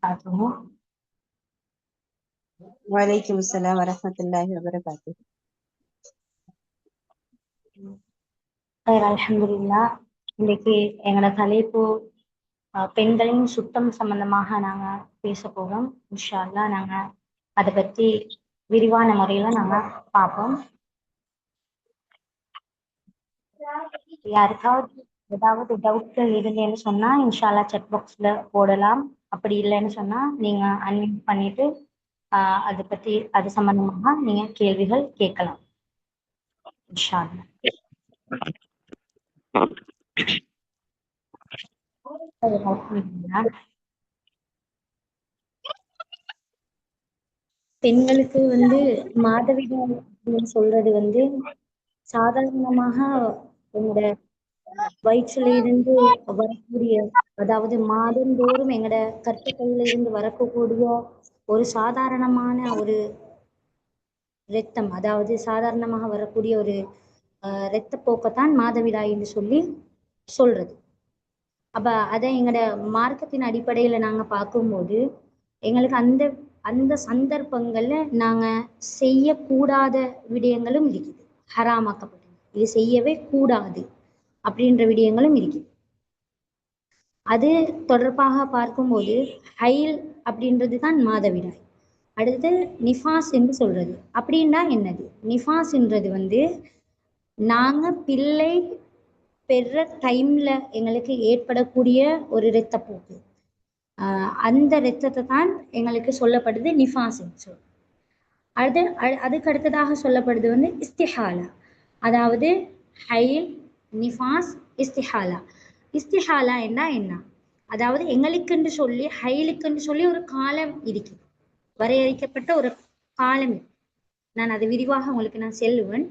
وبركاته. وعليكم السلام ورحمة الله وبركاته. அல்ஹம்துலில்லாஹ். இன்னைக்கு எங்களோட தலைப்பு பெண்களின் சுத்தம் சம்பந்தமாக நாங்க பேச போறோம். இன்ஷா அல்லாஹ் நாங்க அதை பத்தி விரிவான முறையில நாங்க பார்ப்போம். யாருக்காவது ஏதாவது டவுட்கள் இருந்தேன்னு சொன்னா இன்ஷா அல்லாஹ் செக் பாக்ஸ்ல போடலாம். அப்படி இல்லைன்னு சொன்னா நீங்க அன்மியூட் பண்ணிட்டு அதை பத்தி அது சம்பந்தமாக நீங்க கேள்விகள் கேட்கலாம் இன்ஷா அல்லாஹ். பெண்களுக்கு மாதவிடாய் சொல்றது சாதாரணமாக எங்களோட வயிற்றுல இருந்து வரக்கூடிய, அதாவது மாதந்தோறும் எங்களோட கற்பப்பையில இருந்து வரக்கூடிய ஒரு சாதாரணமான ஒரு இரத்தம், அதாவது சாதாரணமாக வரக்கூடிய ஒரு இரத்தப்போக்கைத்தான் மாதவிடாய் என்று சொல்லி சொல்றது. அப்ப அதை எங்களோட மார்க்கத்தின் அடிப்படையில நாங்க பார்க்கும்போது எங்களுக்கு அந்த அந்த சந்தர்ப்பங்கள்ல நாங்க செய்யக்கூடாத விடயங்களும் இருக்குது, ஹராமாக்கப்பட்டது. இது செய்யவே கூடாது அப்படின்ற விடயங்களும் இருக்குது. அது தொடர்பாக பார்க்கும்போது ஹைல் அப்படின்றது தான் மாதவிடாய். அடுத்து நிஃபாஸ் என்று சொல்றது. அப்படின்னா என்னது? நிஃபாஸ்ன்றது நாங்க பிள்ளை பெற டைம்ல எங்களுக்கு ஏற்படக்கூடிய ஒரு இரத்தப்போக்கு. அந்த இரத்தத்தை தான் எங்களுக்கு சொல்லப்படுது நிஃபாஸ் சொல். அதுக்கு அடுத்ததாக சொல்லப்படுது இஸ்திஹாலா. அதாவது ஹைல், நிஃபாஸ், இஸ்திஹாலா. இஸ்திஹாலா என்ன? அதாவது எங்களுக்குன்னு சொல்லி ஹைலுக்குன்னு சொல்லி ஒரு காலம் இருக்குது, வரையறுக்கப்பட்ட ஒரு காலம். நான் அதை விரிவாக உங்களுக்கு நான் செல்லுவேன்.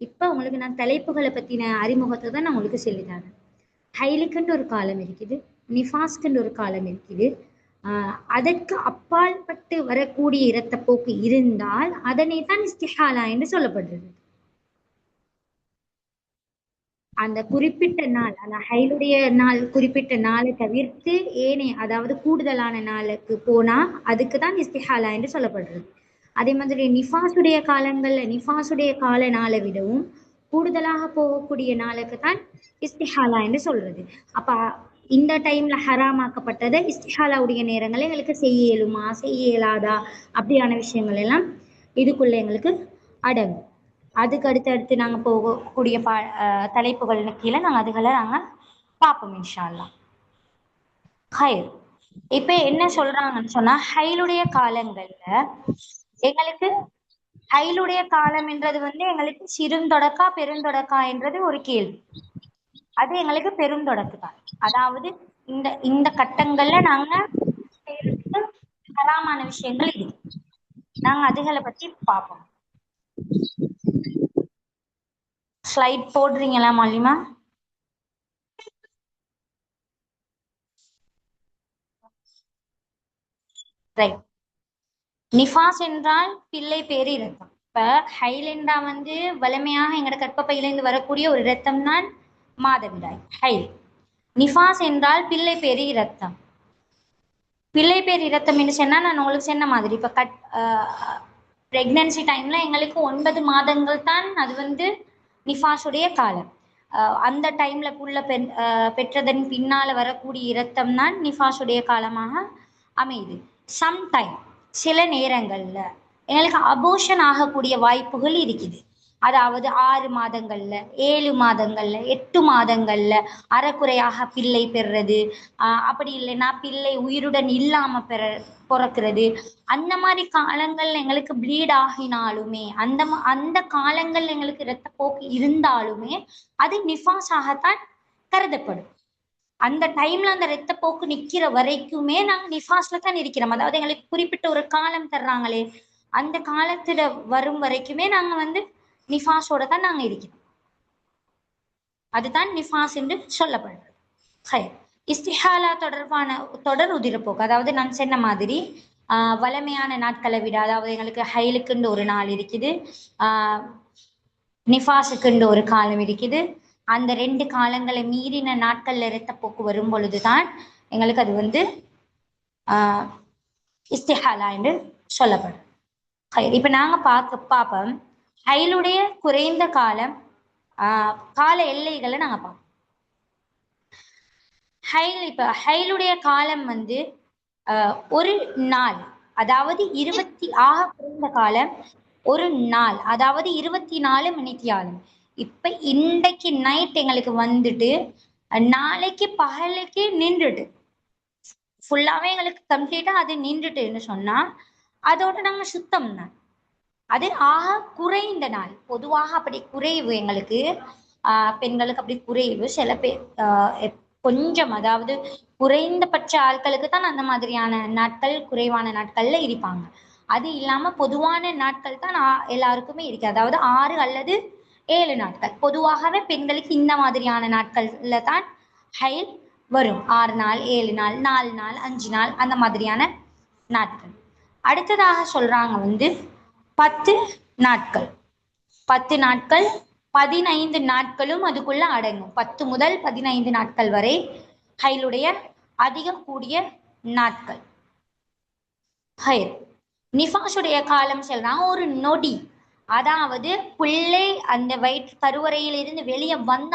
இப்ப உங்களுக்கு நான் தலைப்புகளை பத்தின அறிமுகத்தை தான் நான் உங்களுக்கு சொல்லித்தரேன். ஹைலுக்குன்னு ஒரு காலம் இருக்குது, நிஃபாஸ்க்குன்னு ஒரு காலம் இருக்குது. அதற்கு அப்பால் பட்டு வரக்கூடிய இரத்தப்போக்கு இருந்தால் அதனை தான் இஸ்திஹாலா என்று சொல்லப்படுறது. அந்த குறிப்பிட்ட நாள், அந்த ஹைலுடைய நாள், குறிப்பிட்ட நாளை தவிர்த்து ஏனே, அதாவது கூடுதலான நாளுக்கு போனா அதுக்கு தான் இஸ்திஹாலா என்று சொல்லப்படுறது. அதே மாதிரி நிஃபாசுடைய காலங்கள்ல நிஃபாசுடைய கால நாளை விடவும் கூடுதலாக போகக்கூடிய நாளுக்கு தான் இஸ்திஹாலா என்று சொல்றது. அப்ப இந்த டைம்ல ஹராமாக்கப்பட்டதை இஸ்திஹாலாவுடைய நேரங்களை எங்களுக்கு செய்ய இயலுமா, செய்ய இயலாதா, அப்படியான விஷயங்கள் எல்லாம் இதுக்குள்ள எங்களுக்கு அடங்கும். அதுக்கு அடுத்து நாங்க போகக்கூடிய தலைப்புகள் கீழே அதுகளை நாங்க பார்ப்போம் இன்ஷா அல்லாஹ். ஹைல் இப்ப என்ன சொல்றாங்கன்னு சொன்னா, ஹைலுடைய காலங்கள்ல எங்களுக்கு ஹைலுடைய காலம் என்றது எங்களுக்கு சிறுந்தொடக்கா பெருந்தொடக்கா என்றது ஒரு கேள்வி. அது எங்களுக்கு பெருந்தொடக்கு தான். அதாவது இந்த இந்த கட்டங்கள்ல நாங்க ஹராமான விஷயங்கள் இருக்கு, நாங்க அதுகளை பத்தி பார்ப்போம். ஸ்லைட் போடுறீங்களா மாலிமா? ரைட். நிஃபாஸ் என்றால் பிள்ளை பேரு இரத்தம். இப்ப ஹைல் என்றா வலிமையாக எங்களோட கற்பப்பையிலிருந்து வரக்கூடிய ஒரு இரத்தம் தான் மாதவிடாய் ஹைல். நிஃபாஸ் என்றால் பிள்ளை பேரு இரத்தம். பிள்ளை பேர் இரத்தம் என்று சொன்னா நான் உங்களுக்கு சொன்ன மாதிரி இப்ப பிரெக்னன்சி டைம்ல எங்களுக்கு 9 மாதங்கள் தான் அது நிஃபாஸுடைய காலம். அந்த டைம்ல புள்ள பெற்றதன் பின்னால வரக்கூடிய இரத்தம் தான் நிஃபாஸுடைய காலமாக அமையுது. சம்டைம் சில நேரங்கள்ல எங்களுக்கு அபோஷன் ஆகக்கூடிய வாய்ப்புகள் இருக்குது. அதாவது 6 மாதங்கள்ல, 7 மாதங்கள்ல, 8 மாதங்கள்ல அறக்குறையாக பிள்ளை பெறுறது, அப்படி இல்லைன்னா பிள்ளை உயிருடன் இல்லாம பிறக்கிறது. அந்த மாதிரி காலங்கள்ல எங்களுக்கு ப்ளீட் ஆகினாலுமே, அந்த காலங்கள்ல எங்களுக்கு இரத்தப்போக்கு இருந்தாலுமே அது நிஃபாஸாகத்தான் கருதப்படும். அந்த டைம்ல அந்த இரத்தப்போக்கு நிக்கிற வரைக்குமே நாங்க நிஃபாஸ்ல தான் இருக்கிறோம். அதாவது எங்களுக்கு குறிப்பிட்ட ஒரு காலம் தர்றாங்களே, அந்த காலத்துல வரும் வரைக்குமே நாங்க நிஃபாஸோட தான் நாங்க இருக்கிறோம். அதுதான் நிஃபாஸ் என்று சொல்லப்படுறது. இஸ்திஹாலா தொடர்பான தொடர் உதிரப்போக்கு, அதாவது நான் சொன்ன மாதிரி வலிமையான நாட்களை விட, அதாவது எங்களுக்கு ஹைலுக்குன்னு ஒரு நாள் இருக்குது, நிஃபாஸுக்குன்னு ஒரு காலம் இருக்குது. அந்த 2 காலங்களை மீறின நாட்கள்ல இரத்தப்போக்கு வரும் பொழுதுதான் எங்களுக்கு அது இஸ்திஹாலா என்று சொல்லப்படும். இப்ப நாங்க பார்ப்போம் ஹைலுடைய குறைந்த காலம் கால எல்லைகளை நாங்க பார்ப்போம். இப்ப ஹைலுடைய காலம் வந்து ஒரு நாள், அதாவது குறைந்த காலம் ஒரு நாள், அதாவது 24 மணித்தியாலம். இப்ப இன்றைக்கு நைட் எங்களுக்கு வந்துட்டு நாளைக்கு பகலுக்கு நின்றுட்டு ஃபுல்லாவே எங்களுக்கு கம்ப்ளீட்டா அது நின்றுட்டுன்னு சொன்னா அதோட நாங்க சுத்தம் தான். அது குறைந்த நாள். பொதுவாக அப்படி குறைவு எங்களுக்கு பெண்களுக்கு அப்படி குறைவு. சில பேர் கொஞ்சம், அதாவது குறைந்தபட்ச ஆட்களுக்கு தான் அந்த மாதிரியான நாட்கள் குறைவான நாட்கள்ல இருப்பாங்க. அது இல்லாம பொதுவான நாட்கள் தான் எல்லாருக்குமே இருக்கு. அதாவது 6 அல்லது 7 நாட்கள். பொதுவாகவே பெண்களுக்கு இந்த மாதிரியான நாட்கள்ல தான் ஹைல் வரும். 6 நாள், 7 நாள், 4 நாள், 5 நாள், அந்த மாதிரியான நாட்கள். அடுத்ததாக சொல்றாங்க வந்து 10 நாட்கள். 10 நாட்கள், 15 நாட்களும் அதுக்குள்ள அடங்கும். 10 முதல் 15 நாட்கள் வரை ஹைலுடைய அதிகம் கூடிய நாட்கள். நிஃபாஸுடைய காலம் சொல்றாங்க ஒரு நொடி. அதாவது பிள்ளை அந்த வயிற்று கருவறையில் இருந்து வெளியே வந்த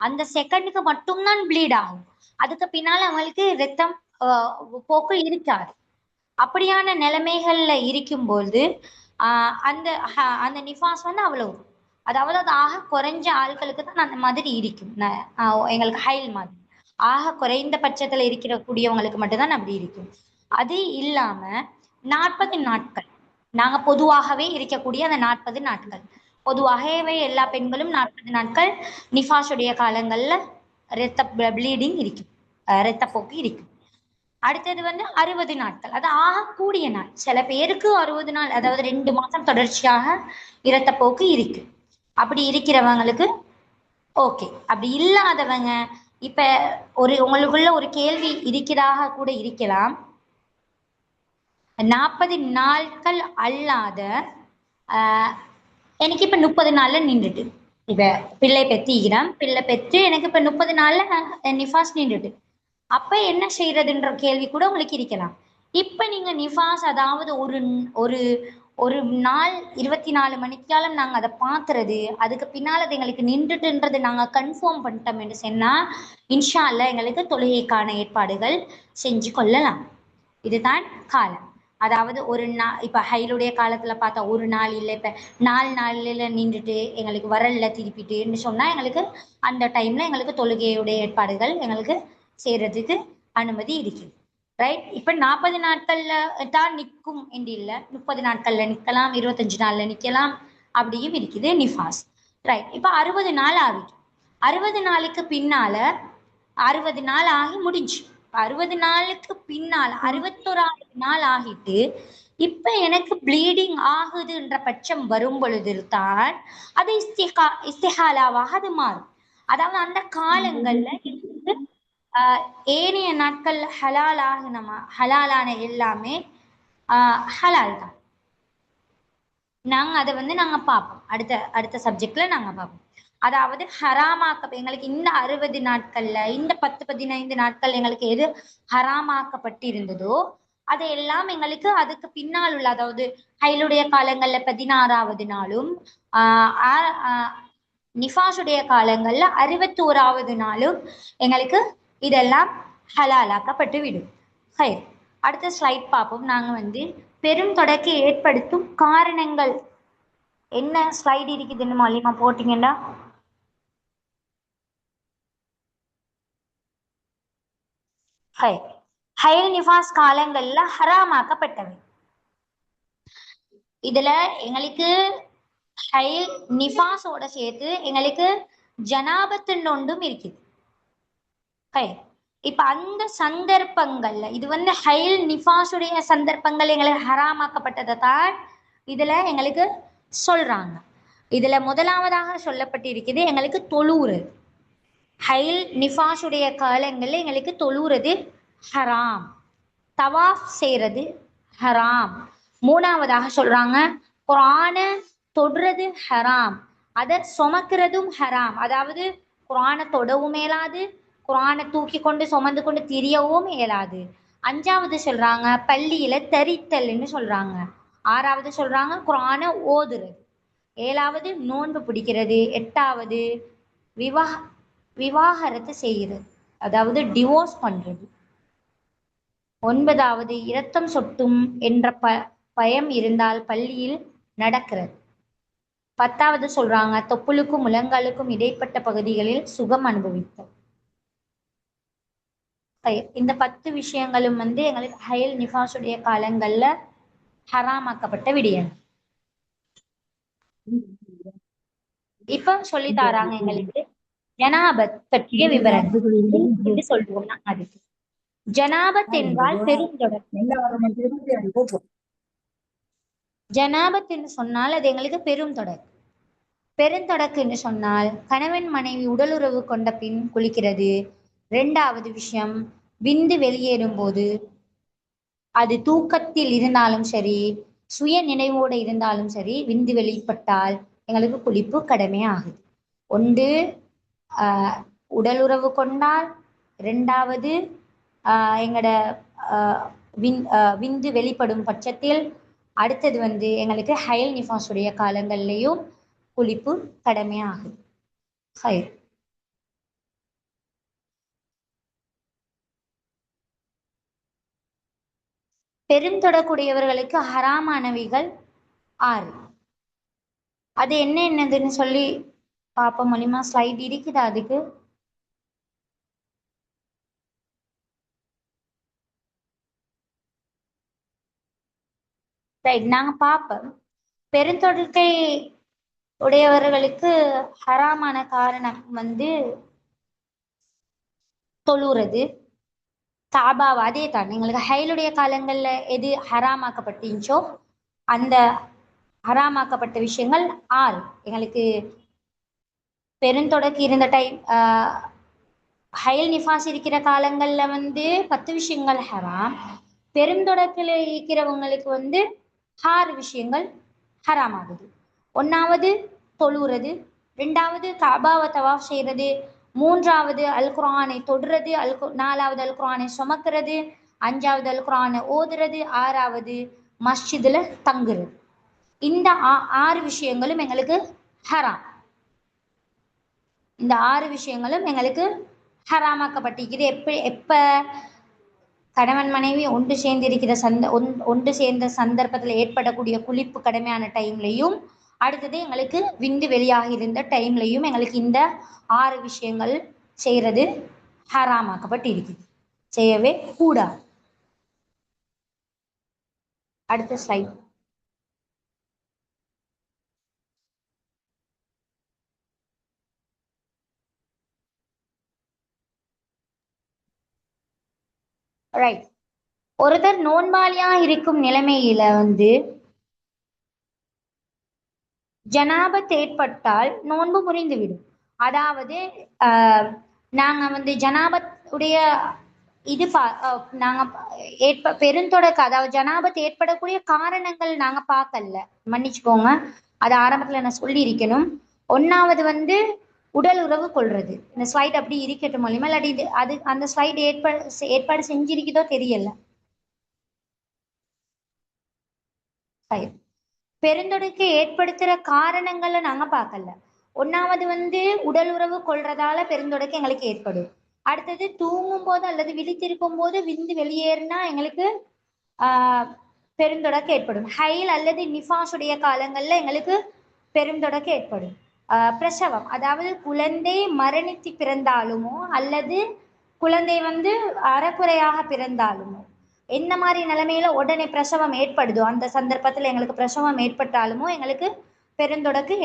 அந்த செகண்டுக்கு மட்டும்தான் ப்ளீட் ஆகும். அதுக்கு பின்னால அவங்களுக்கு ரத்தம் போக்கு இருக்காது. அப்படியான நிலைமைகள்ல இருக்கும்போது அந்த அந்த நிஃபாஸ் வந்து அவ்வளவு, அதாவது அது குறைஞ்ச ஆட்களுக்கு தான் அந்த மாதிரி இருக்கும். எங்களுக்கு ஹைல் மாதிரி குறைந்த பட்சத்துல கூடியவங்களுக்கு மட்டும்தான் அப்படி இருக்கும். அது இல்லாம 40 நாட்கள் நாங்க பொதுவாகவே இருக்கக்கூடிய அந்த 40 நாட்கள், பொதுவாகவே எல்லா பெண்களும் 40 நாட்கள் நிஃபாஸுடைய காலங்கள்ல ப்ளீடிங் இருக்கும், இரத்தப்போக்கு இருக்கும். அடுத்தது வந்து 60 நாட்கள், அது கூடிய நாள். சில பேருக்கு 60 நாள், அதாவது 2 மாசம் தொடர்ச்சியாக இரத்தப்போக்கு இருக்கு. அப்படி இருக்கிறவங்களுக்கு ஓகே. அப்படி இல்லாதவங்க இப்ப உங்களுக்குள்ள ஒரு கேள்வி இருக்கிறதாக கூட இருக்கலாம். 40 நாட்கள் அல்லாத எனக்கு இப்ப 30 நாள்ல நின்றுட்டு, இப்ப பிள்ளை பெற்று எனக்கு இப்ப 30 நாள்ல நிஃபாஸ் நின்றுட்டு, அப்ப என்ன செய்யறதுன்ற கேள்வி கூட உங்களுக்கு இருக்கலாம். இப்ப நீங்க நிஃபாஸ், அதாவது ஒரு ஒரு நாள் 24 மணிக்காலம் நாங்க அதை பாக்குறது, அதுக்கு பின்னால அது எங்களுக்கு நின்றுட்டுன்றது நாங்க கன்ஃபார்ம் பண்ணிட்டோம் என்று சொன்னா இன்ஷா அல்லாஹ் எங்களுக்கு தொழுகைக்கான ஏற்பாடுகள் செஞ்சு கொள்ளலாம். இதுதான் காலம். அதாவது ஒரு நாள் இப்ப ஹைலுடைய காலத்துல பார்த்தா ஒரு நாள் இல்லை, இப்ப 4 நாள்ல நின்றுட்டு எங்களுக்கு வரல திருப்பிட்டுன்னு சொன்னா எங்களுக்கு அந்த டைம்ல எங்களுக்கு தொழுகையுடைய ஏற்பாடுகள் எங்களுக்கு செய்யறதுக்கு அனுமதி இருக்குது. ரைட். இப்ப 40 நாட்கள்ல தான் நிற்கும் என்று இல்லை, 30 நாட்கள்ல நிக்கலாம், 25 நாள்ல நிக்கலாம், அப்படியும் இருக்குது நிஃபாஸ். ரைட். இப்ப 60 நாள் ஆகிட்டு, 60 நாளுக்கு பின்னால 60 நாள் ஆகி முடிஞ்சு, 60 நாளுக்கு பின்னால் 61வது நாள் ஆகிட்டு இப்ப எனக்கு ப்ளீடிங் ஆகுதுன்ற பட்சம் வரும் பொழுது தான் அது இஸ்திஹாலாவாக அது மாறும். அதாவது அந்த காலங்கள்ல ஏனைய நாட்கள் ஹலாலான எல்லாமே ஹலால் தான். நாங்க அதை வந்து நாங்க பார்ப்போம், அடுத்த சப்ஜெக்ட்ல நாங்க பார்ப்போம். அதாவது எங்களுக்கு இந்த 60 நாட்கள்ல இந்த 10-15 நாட்கள் எங்களுக்கு எது ஹராமாக்கப்பட்டு இருந்ததோ அதையெல்லாம் எங்களுக்கு அதுக்கு பின்னால் உள்ள, அதாவது ஹைலுடைய காலங்கள்ல 16வது நாளும் நிஃபாஸுடைய காலங்கள்ல 61வது நாளும் எங்களுக்கு இதெல்லாம் ஹலாலாக்கப்பட்டு விடும். அடுத்த ஸ்லைட் பார்ப்போம். நாங்க வந்து பெரும் தொடக்கை ஏற்படுத்தும் காரணங்கள் என்ன ஸ்லைடு இருக்குதுன்னு மல்லிமா போட்டீங்கன்னா ஹைல் நிஃபாஸ் காலங்கள்ல ஹராமாக்கப்பட்டவை. இதுல எங்களுக்கு ஹைல் நிஃபாஸோட சேர்த்து எங்களுக்கு ஜனாபத்துன்னு ஒன்றும் இருக்குது. இப்ப அந்த சந்தர்ப்பங்கள்ல இது வந்து ஹைல் நிஃபாஸுடைய சந்தர்ப்பங்கள் எங்களுக்கு ஹராமாக்கப்பட்டதை தான் இதுல எங்களுக்கு சொல்றாங்க. இதுல முதலாவதாக சொல்லப்பட்டிருக்குது எங்களுக்கு தொழுவுறது. ஹைல் நிஃபாஸுடைய காலங்கள்ல எங்களுக்கு தொழுவுறது ஹராம், தவாஃப் செய்யறது ஹராம். மூணாவதாக சொல்றாங்க குர்ஆன தொடுறது ஹராம், அதை சுமக்கிறதும் ஹராம். அதாவது குர்ஆனை தொடவும் மேலாது, குர்ஆனை தூக்கி கொண்டு சுமந்து கொண்டு திரியவும் இயலாது. 5வது சொல்றாங்க பள்ளியில தரித்தல்னு சொல்றாங்க. 6வது சொல்றாங்க குர்ஆனை ஓதுறது. 7வது நோன்பு பிடிக்கிறது. 8வது விவாகரத்து செய்கிறது, அதாவது டிவோர்ஸ் பண்றது. 9வது இரத்தம் சொட்டும் என்ற பயம் இருந்தால் பள்ளியில் நடக்கிறது. 10வது சொல்றாங்க தொப்புளுக்கும் முழங்காலுக்கும் இடைப்பட்ட பகுதிகளில் சுகம் அனுபவித்தல். இந்த 10 விஷயங்களும் எங்களுக்கு ஹைல் நிஃபாஸுடைய காலங்கள்ல ஹராமாக்கப்பட்ட விடயம். இப்ப சொல்லி தாராங்க எங்களுக்கு ஜனாபத் பற்றிய விவரம் என்று சொல்லுவோம். அதுக்கு ஜனாபத் என்றால் பெருந்தொடர். ஜனாபத் என்று சொன்னால் அது எங்களுக்கு பெருந்தொடர். பெருந்தொடக்கு என்று சொன்னால் கணவன் மனைவி உடலுறவு கொண்ட பின் குளிக்கிறது. 2வது விஷயம் விந்து வெளியேறும் போது, அது தூக்கத்தில் இருந்தாலும் சரி சுய நினைவோடு இருந்தாலும் சரி, விந்து வெளிப்பட்டால் எங்களுக்கு குளிப்பு கடமையாகுது. ஒன்று உடலுறவு கொண்டால், 2வது எங்களோட விந்து வெளிப்படும் பட்சத்தில், அடுத்தது எங்களுக்கு ஹைல் நிஃபாஸுடைய காலங்கள்லையும் குளிப்பு கடமையாகுது. ஹைர் பெருந்தொடக்கூடியவர்களுக்கு ஹராமானவைகள் 6. அது என்னதுன்னு சொல்லி பார்ப்போம். மூலியமா ஸ்லைட் இருக்குதா? அதுக்கு ரைட், நாங்க பார்ப்போம். பெருந்தொடர்க்கை உடையவர்களுக்கு ஹராமான காரணம் தொழுறது, காபாவை. அதே தான் எங்களுக்கு ஹைலுடைய காலங்கள்ல எது ஹராமாக்கப்பட்டுச்சோ அந்த ஹராமாக்கப்பட்ட விஷயங்கள் 6. எங்களுக்கு பெருந்தொடக்கு இருந்த டைம், ஹைல் நிஃபாஸ் இருக்கிற காலங்கள்ல 10 விஷயங்கள் ஹராம். பெருந்தொடக்கில் இருக்கிறவங்களுக்கு 6 விஷயங்கள் ஹராம் ஆகுது. 1வது தொழுறது, 2வது காபாவை தவாஃப் செய்யறது, 3வது அல் குர்ஆனை தொடுறது, 4வது அல் குர்ஆனை சுமக்கிறது, 5வது அல் குர்ஆனை ஓதுறது, 6வது மஸ்ஜிதுல தங்குறது. இந்த 6 விஷயங்களும் எங்களுக்கு ஹராம். இந்த 6 விஷயங்களும் எங்களுக்கு ஹராமாக்கப்பட்டிருக்குது. எப்ப கணவன் மனைவி ஒன்று சேர்ந்த சந்தர்ப்பத்தில் ஏற்படக்கூடிய குளிப்பு கடமையான டைம்லையும், அடுத்தது எங்களுக்கு விந்து வெளியாக இருந்த டைம்லையும் எங்களுக்கு இந்த 6 விஷயங்கள் செய்யறது ஹராமாக்கப்பட்டு இருக்குது. செய்யவே கூடாது. அடுத்த ஸ்லைட். ரைட், ஒருத்தர் நோன்பாளியா இருக்கும் நிலைமையில ஜனாபத் ஏற்பட்டால் நோன்பு முறிந்துவிடும். அதாவது நாங்க ஜனாபத் உடைய இது நாங்க பெருந்தொடக்க, அதாவது ஜனாபத் ஏற்படக்கூடிய காரணங்கள் நாங்க பார்க்கல, மன்னிச்சுக்கோங்க. அது ஆரம்பத்துல நான் சொல்லி இருக்கணும். 1வது உடல் உறவு கொள்றது. இந்த ஸ்லைட் அப்படி இருக்கட்டும் மூலியமா, இல்லாட்டி அது அந்த ஸ்லைட் ஏற்பாடு செஞ்சிருக்குதோ தெரியல. பெருந்தொடக்கு ஏற்படுத்துற காரணங்களை நாங்க பார்க்கல. 1வது உடல் உறவு கொள்றதால பெருந்தொடக்கு எங்களுக்கு ஏற்படும். அடுத்தது தூங்கும் போது அல்லது விழித்திருக்கும் போது விந்து வெளியேறினா எங்களுக்கு பெருந்தொடக்கு ஏற்படும். ஹைல் அல்லது நிஃபாஸுடைய காலங்கள்ல எங்களுக்கு பெருந்தொடக்கு ஏற்படும். பிரசவம், அதாவது குழந்தை மரணித்து பிறந்தாலுமோ அல்லது குழந்தை அறக்குறையாக பிறந்தாலுமோ, எந்த மாதிரி நிலைமையில உடனே பிரசவம் ஏற்படுதோ அந்த சந்தர்ப்பத்தில் எங்களுக்கு பிரசவம் ஏற்பட்டாலுமோ எங்களுக்கு பெருந்தொடக்கு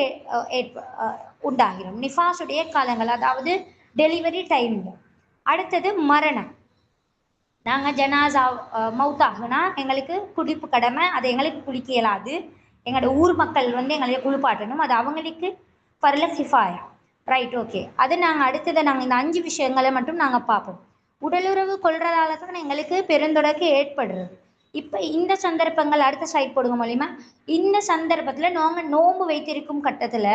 உண்டாகிடும் நிஃபாஸுடைய காலங்கள், அதாவது டெலிவரி டைம்ல. அடுத்தது மரணம். நாங்கள் ஜனாசா மவுத்தாகுனா எங்களுக்கு குளிப்பு கடமை. அது எங்களுக்கு குளிக்க இயலாது. எங்களோட ஊர் மக்கள் எங்களுக்கு குளிப்பாட்டணும். அது அவங்களுக்கு பரல கிஃபாயா. Right, okay. அது நாங்கள் அடுத்ததை நாங்கள் இந்த 5 விஷயங்களை மட்டும் நாங்கள் பார்ப்போம். உடலுறவு கொள்றதால தான் எங்களுக்கு பெருந்தொடக்கு ஏற்படுறது. இப்போ இந்த சந்தர்ப்பங்கள் அடுத்த ஸ்லைட் போடுங்க மூலியமா. இந்த சந்தர்ப்பத்தில் நாங்கள் நோன்பு வைத்திருக்கும் கட்டத்தில்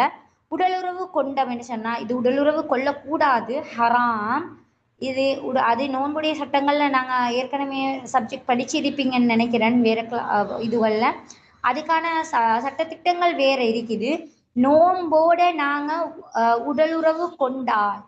உடலுறவு கொண்டவன்னு சொன்னால், இது உடலுறவு கொள்ளக்கூடாது, ஹராம். இது அது நோன்புடைய சட்டங்கள்ல நாங்க ஏற்கனவே சப்ஜெக்ட் படிச்சிருப்பீங்கன்னு நினைக்கிறேன் வேற இதுவல்ல. அதுக்கான சட்டத்திட்டங்கள் வேற இருக்குது. நோம்போட நாங்க உடலுறவு கொண்டால்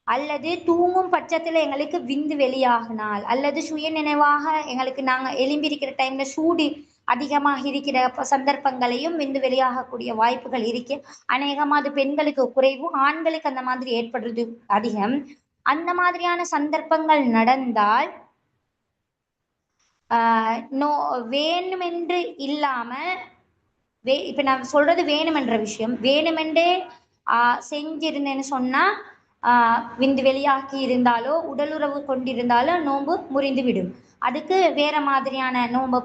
அல்லது தூங்கும் பட்சத்துல எங்களுக்கு விந்து வெளியாகினால் அல்லது சுய நினைவாக எங்களுக்கு நாங்க எலும்பிருக்கிற டைம்ல சூடு அதிகமாக இருக்கிற சந்தர்ப்பங்களையும் விந்து வெளியாகக்கூடிய வாய்ப்புகள் இருக்கு. அநேகமா அது பெண்களுக்கு குறைவு, ஆண்களுக்கு அந்த மாதிரி ஏற்படுறது அதிகம். அந்த மாதிரியான சந்தர்ப்பங்கள் நடந்தால் நோ வேணுமென்று இல்லாம இப்ப நான் சொல்றது வேணுமென்ற விஷயம், வேணுமென்றே செஞ்சிருந்தேன்னு சொன்னா விந்து வெளியாக்கி இருந்தாலோ உடலுறவு கொண்டிருந்தாலோ நோன்பு முறிந்து விடும். அதுக்கு வேற மாதிரியான நோன்பு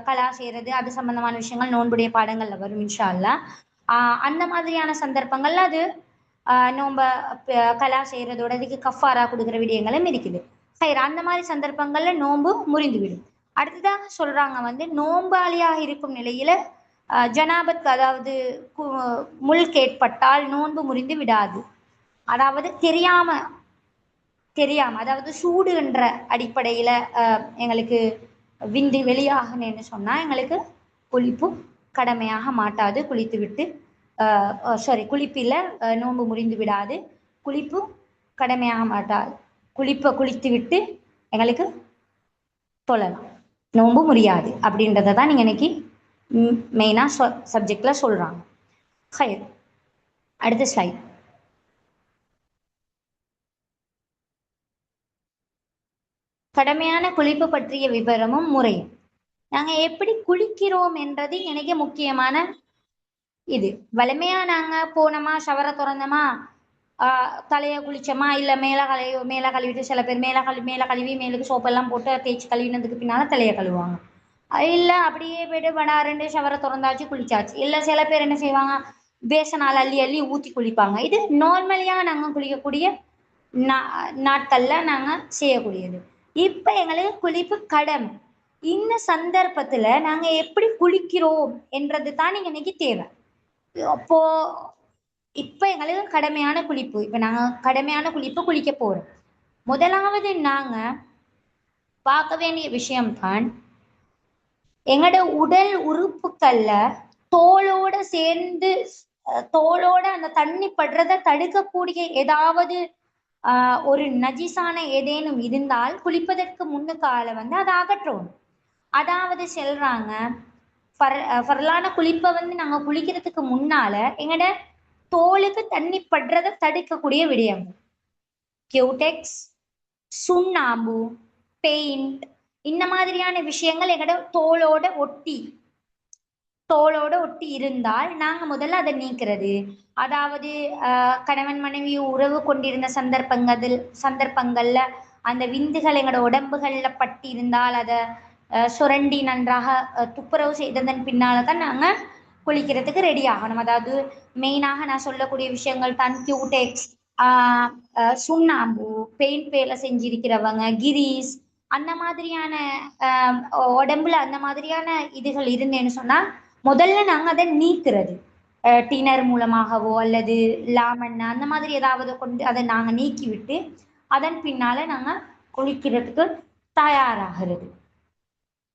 கலா செய்யறது அது சம்பந்தமான விஷயங்கள் நோன்புடைய பாடங்கள்ல வரும் இன்ஷா அல்லாஹ். அந்த மாதிரியான சந்தர்ப்பங்கள்ல அது நோம்ப கலா செய்யறதோட அதுக்கு கஃபாரா கொடுக்குற விடயங்களும் இருக்குது. சரி, அந்த மாதிரி சந்தர்ப்பங்கள்ல நோன்பு முறிந்து விடும். அடுத்ததாக சொல்றாங்க நோம்பாளியாக இருக்கும் நிலையில ஜனாபத் அதாவது முல்க் ஏற்பட்டால் நோன்பு முறிந்து விடாது. அதாவது தெரியாம அதாவது சூடு என்ற அடிப்படையில எங்களுக்கு விந்து வெளியாகணும்னு சொன்னா எங்களுக்கு குளிப்பு கடமையாக மாட்டாது. குளித்து விட்டு குளிப்பில நோன்பு முறிந்து விடாது. குளிப்பு கடமையாக மாட்டாது. குளித்து விட்டு எங்களுக்கு தொழலாம், நோன்பு முறியாது அப்படின்றத தான் நீங்க இன்னைக்கு மெயினா சப்ஜெக்ட்ல சொல்றாங்க. அடுத்த ஸ்லைட். கடமையான குளிப்பு பற்றிய விவரமும் முறையும். நாங்க எப்படி குளிக்கிறோம் என்றது எனக்கு முக்கியமான இது. வலிமையா நாங்க போனோமா, ஷவரை திறந்தோமா, தலையை குளிச்சோமா, இல்ல மேல கழுவிட்டு சில பேர் மேல கழுவி மேலுக்கு சோப்பெல்லாம் போட்டு தேய்ச்சி கழுவினதுக்கு பின்னால தலையை கழுவுவாங்க. இல்ல அப்படியே போயிட்டு வடாரண்டு ஷவரை திறந்தாச்சு குளிச்சாச்சு. இல்ல சில பேர் என்ன செய்வாங்க, பேசனால் அள்ளி அள்ளி ஊத்தி குளிப்பாங்க. இது நார்மலியா நாங்க குளிக்கக்கூடிய நாட்கள்ல நாங்க செய்யக்கூடியது. இப்ப எங்களுக்கு குளிப்பு கடமை. இந்த சந்தர்ப்பத்துல நாங்க எப்படி குளிக்கிறோம் என்றது தான் நீங்க இன்னைக்கு தேவை. அப்போ இப்ப எங்களுக்கு கடமையான குளிப்பு, இப்ப நாங்க கடமையான குளிப்பு குளிக்க போறோம். முதலாவது நாங்க பார்க்க வேண்டிய விஷயம்தான் எங்களோட உடல் உறுப்புகள்ல தோலோட சேர்ந்து தோலோட அந்த தண்ணி படுறத தடுக்கக்கூடிய ஏதாவது ஒரு நஜிசான ஏதேனும் இருந்தால் குளிப்பதற்கு முன்னுக்கால அதை அகற்றணும். அதாவது சொல்றாங்க ஃபர்லான குளிப்பை நாங்க குளிக்கிறதுக்கு முன்னால எங்கட தோலுக்கு தண்ணி படுறத தடுக்கக்கூடிய விடயங்கள் கியூடெக்ஸ், சுண்ணாம்பு, பெயிண்ட், இந்த மாதிரியான விஷயங்கள் எங்கட தோலோட ஒட்டி இருந்தால் நாங்க முதல்ல அதை நீக்கிறது. அதாவது கணவன் மனைவி உறவு கொண்டிருந்த சந்தர்ப்பங்கள்ல அந்த விந்துகள் எங்களோட உடம்புகள்ல பட்டி இருந்தால் அதை சுரண்டி நன்றாக துப்புரவு செய்ததன் பின்னால தான் நாங்க குளிக்கிறதுக்கு ரெடி ஆகணும். அதாவது மெயினாக நான் சொல்லக்கூடிய விஷயங்கள் தான் கியூடெக்ஸ், சுண்ணாம்பு, பெயிண்ட் வேலை செஞ்சிருக்கிறவங்க, கிரீஸ், அந்த மாதிரியான உடம்புல அந்த மாதிரியான இதுகள் இருந்தேன்னு சொன்னா முதல்ல நாங்க அதை நீக்கிறது. டினர் மூலமாகவோ அல்லது லாமன் அந்த மாதிரி ஏதாவது கொண்டு அதை நாங்க நீக்கி விட்டு அதன் பின்னால நாங்க குளிக்கிறதுக்கு தயாராகிறது.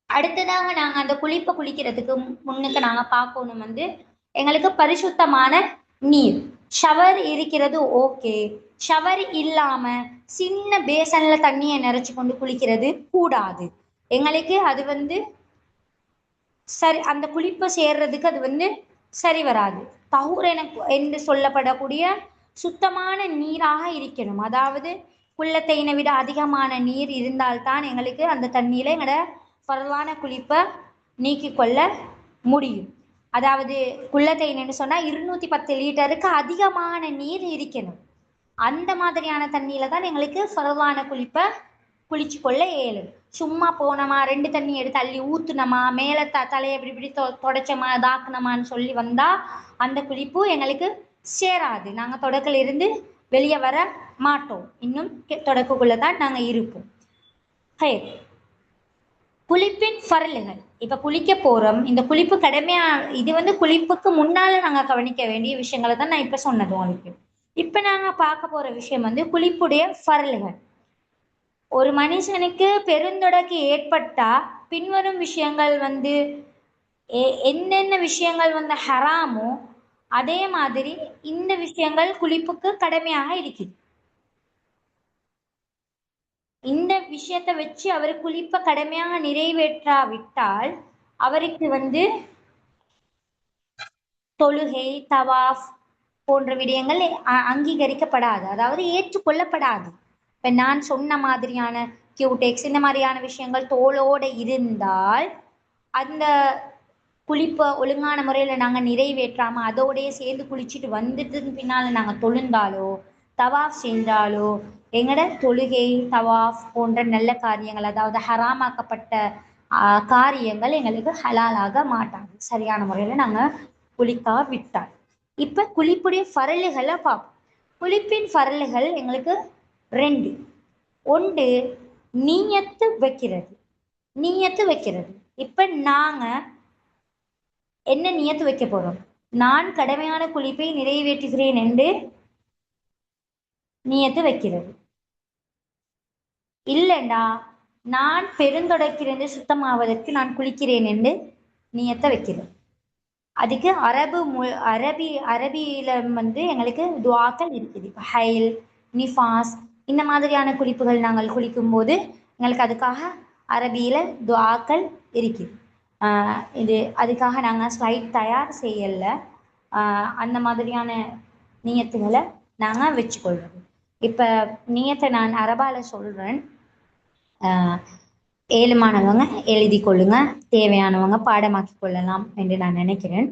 அடுத்ததாக நாங்க அந்த குளிக்கிறதுக்கு முன்னுக்கு நாங்க பார்க்கணும் எங்களுக்கு பரிசுத்தமான நீர். ஷவர் இருக்கிறது ஓகே, ஷவர் இல்லாம சின்ன பேசன்ல தண்ணியை நிறைச்சு கொண்டு குளிக்கிறது கூடாது. எங்களுக்கு அது சரி, அந்த குளிப்பை சேர்றதுக்கு அது சரி வராது. தஹூர் என்று சொல்லப்படக்கூடிய சுத்தமான நீராக இருக்கணும். அதாவது குள்ளத்தைனை விட அதிகமான நீர் இருந்தால்தான் எங்களுக்கு அந்த தண்ணியில எங்களோட பரவான குளிப்பை நீக்கி கொள்ள முடியும். அதாவது குள்ளத்தைன்னு சொன்னா 210 லிட்டருக்கு அதிகமான நீர் இருக்கணும். அந்த மாதிரியான தண்ணியில தான் எங்களுக்கு பரவான குளிப்பை குளிச்சு கொள்ள இயலும். சும்மா போனோமா 2 தண்ணி எடுத்து அள்ளி ஊத்துனமா மேல தலையை இப்படி தொடச்சமா தாக்குனமான்னு சொல்லி வந்தா அந்த குளிப்பு எங்களுக்கு சேராது. நாங்க தொடக்கில் இருந்து வெளியே வர மாட்டோம், இன்னும் தொடக்குள்ளதான் நாங்க இருப்போம். குளிப்பின் ஃபரலுகள். இப்ப குளிக்க போறோம், இந்த குளிப்பு கடமையா இது குளிப்புக்கு முன்னால நாங்க கவனிக்க வேண்டிய விஷயங்களை தான் நான் இப்ப சொன்னது உங்களுக்கு. இப்ப நாங்க பார்க்க போற விஷயம் குளிப்புடைய ஃபரலுகள். ஒரு மனுஷனுக்கு பெருந்தொடக்கு ஏற்பட்டா பின்வரும் விஷயங்கள் வந்து என்னென்ன விஷயங்கள் வந்து ஹராமோ அதே மாதிரி இந்த விஷயங்கள் குளிப்புக்கு கடமையாக இருக்குது. இந்த விஷயத்தை வச்சு அவர் குளிப்ப கடமையாக நிறைவேற்றாவிட்டால் அவருக்கு வந்து தொழுகை தவாஃப் போன்ற விடயங்கள் அங்கீகரிக்கப்படாது, அதாவது ஏற்றுக்கொள்ளப்படாது. இப்ப நான் சொன்ன மாதிரியான கியூடெக்ஸ் இந்த மாதிரியான விஷயங்கள் தோளோட இருந்தால் அந்த குளிப்பை ஒழுங்கான முறையில நாங்க நிறைவேற்றாம அதோடயே சேர்ந்து குளிச்சுட்டு வந்துட்டு பின்னால நாங்க தொழுந்தாலோ தவாஃப் செஞ்சாலோ எங்கட தொழுகை தவாஃப் போன்ற நல்ல காரியங்கள், அதாவது ஹராமாக்கப்பட்ட காரியங்கள் எங்களுக்கு ஹலாலாக மாட்டாங்க சரியான முறையில நாங்க குளிக்கா விட்டால். இப்ப குளிப்புடைய ஃபரலுகளை பார்ப்போம். குளிப்பின் ஃபரலுகள் எங்களுக்கு 2. ஒன்று நீயத்து வைக்கிறது. நீயத்து வைக்கிறது இப்ப நாங்க என்ன நியத்து வைக்க போறோம்? நான் கடமையான குளிப்பை நிறைவேற்றுகிறேன் என்று நியத்து வைக்கிறது. இல்லைண்டா நான் பெருந்தொடக்கிலிருந்து சுத்தமாவதற்கு நான் குளிக்கிறேன் என்று நியத்தை வைக்கிறது. அதுக்கு அரபியில வந்து எங்களுக்கு துவாக்கள் இருக்குது. இப்போ ஹைல் நிஃபாஸ் இந்த மாதிரியான குளிப்புகள் நாங்கள் குளிக்கும் போது எங்களுக்கு அதுக்காக அரபியில துவாக்கள் இருக்குது. இது அதுக்காக நாங்கள் ஸ்லைட் தயார் செய்யல. அந்த மாதிரியான நியத்துகளை நாங்கள் வச்சுக்கொள்வோம். இப்போ நியத்தை நான் அரபால சொல்கிறேன். ஏழுமானவங்க எழுதி கொள்ளுங்க, தேவையானவங்க பாடமாக்கி கொள்ளலாம் என்று நான் நினைக்கிறேன்.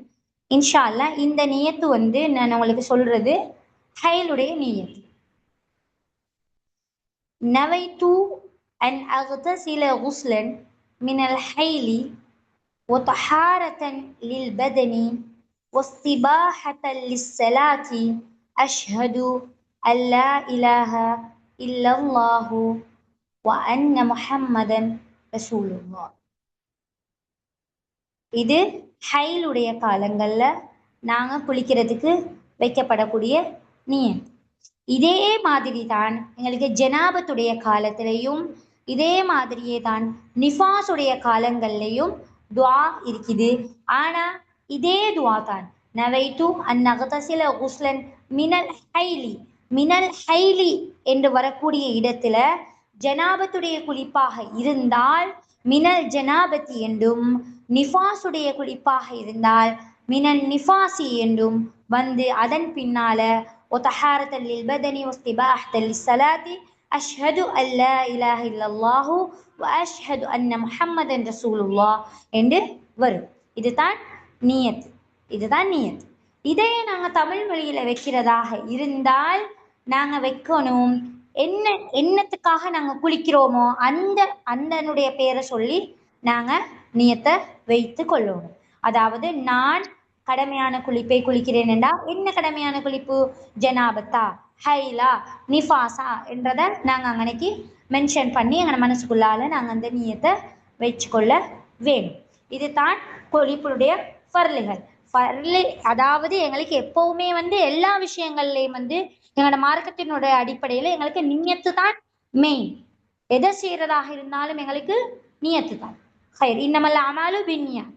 இன்ஷா அல்லாஹ் இந்த நியத்து வந்து நான் உங்களுக்கு சொல்றது ஹைலுடைய நியத்து. நவைத்து அன் அக்தசில குஸ்லன் மினல் ஹைலி وطهارة للبدن واستباحة للصلاة أشهد أن لا إله إلا الله وأن محمدا رسول الله. இது ஹைலுடைய காலங்கள்ல நாங்க குளிக்கிறதுக்கு வைக்கப்படக்கூடிய நியத். இதே மாதிரி தான் எங்களுக்கு ஜனாபத்துடைய காலத்திலையும் இதே மாதிரியே தான் நிஃபாஸுடைய காலங்கள்லையும் துவா இருக்குது. ஆனா இதே துவா தான் நவைத்து அந்நகதசில குஸ்லன் மினல் ஹைலி மினல் ஹைலி என்று வரக்கூடிய இடத்துல ஜனாபத்துடைய குளிப்பாக இருந்தால் மினல் ஜனாபத்தி என்றும், நிஃபாஸுடைய குளிப்பாக இருந்தால் மினல் நிஃபாசி என்றும் வந்து அதன் பின்னால ஒத்தஹாரத்தல் லில்பதனி வஸ்திபாஹத்தல் லிஸ்ஸலாத்தி அஷ்ஹது அல்லா இலாஹ இல்லல்லாஹு வ அஷ்ஹது அன்ன முஹம்மதன் ரசூலுல்லாஹ் என்று வரும். இதுதான் நியத். இதுதான் நியத். இதையே நாங்கள் தமிழ் மொழியில வைக்கிறதாக இருந்தால் நாங்க வைக்கணும் என்னத்துக்காக நாங்க குளிக்கிறோமோ அந்தனுடைய பேரை சொல்லி நாங்க நியத்தை வைத்து கொள்ளணும். அதாவது நான் கடமையான குளிப்பை குளிக்கிறேன் என்றா என்ன கடமையான குளிப்பு? ஜனாபத்தா, ஹைலா, நிஃபாசா என்றதை நாங்க அங்கனைக்கு மென்ஷன் பண்ணி எங்க மனசுக்குள்ளால நாங்க அந்த நியத்தை வச்சுக்கொள்ள வேணும். இதுதான் குளிப்புடைய ஃபர்லுகள். ஃபர்லு அதாவது எங்களுக்கு எப்பவுமே வந்து எல்லா விஷயங்கள்லையும் வந்து எங்களோட மார்க்கத்தினுடைய அடிப்படையில் எங்களுக்கு நியத்து தான் மெயின். எதை செய்யறதாக இருந்தாலும் எங்களுக்கு நியத்து தான். ஹைர் இன்னமல்ல அமாலு பின்னியாத்.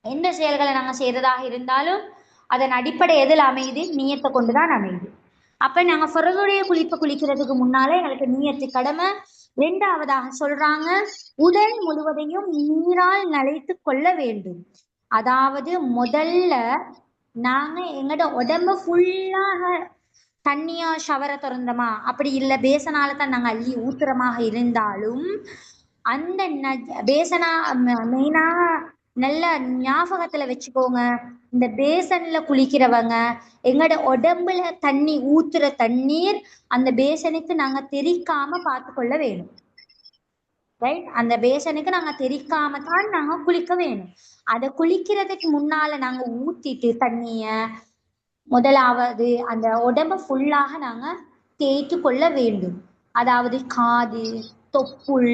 எந்த செயல்களை நாங்கள் செய்யறதாக இருந்தாலும் அதன் அடிப்படை எதில் அமையுது? நியத்தை கொண்டுதான் அமையுது. அப்ப நாங்க ஃபர்லுடைய குளிப்பை குளிக்கிறதுக்கு முன்னாலே எங்களுக்கு நியத்து கடமை. 2வதாக சொல்றாங்க உடல் முழுவதையும் நீரால் நனைத்து கொள்ள வேண்டும். அதாவது முதல்ல நாங்க எங்கட உடம்பு ஃபுல்லாக தண்ணியா ஷவரை திறந்தோமா, அப்படி இல்லை பேசனால தான் நாங்கள் அள்ளி ஊத்துறமாக இருந்தாலும் அந்த பேசனா மெயினா நல்ல ஞாபகத்துல வச்சுக்கோங்க. இந்த பேசன்ல குளிக்கிறவங்க எங்கட உடம்புல தண்ணி ஊத்துற தண்ணீர் அந்த பேசனுக்கு நாங்க தெரிக்காம பார்த்து கொள்ள வேணும். ரைட்? அந்த பேசனுக்கு நாங்க தெரிக்காம தான் நாங்க குளிக்க வேணும். அதை குளிக்கிறதுக்கு முன்னால நாங்க ஊத்திட்டு தண்ணிய முதலாவது அந்த உடம்பு ஃபுல்லாக நாங்க தேய்த்து கொள்ள வேண்டும். அதாவது காது, தொப்புள்,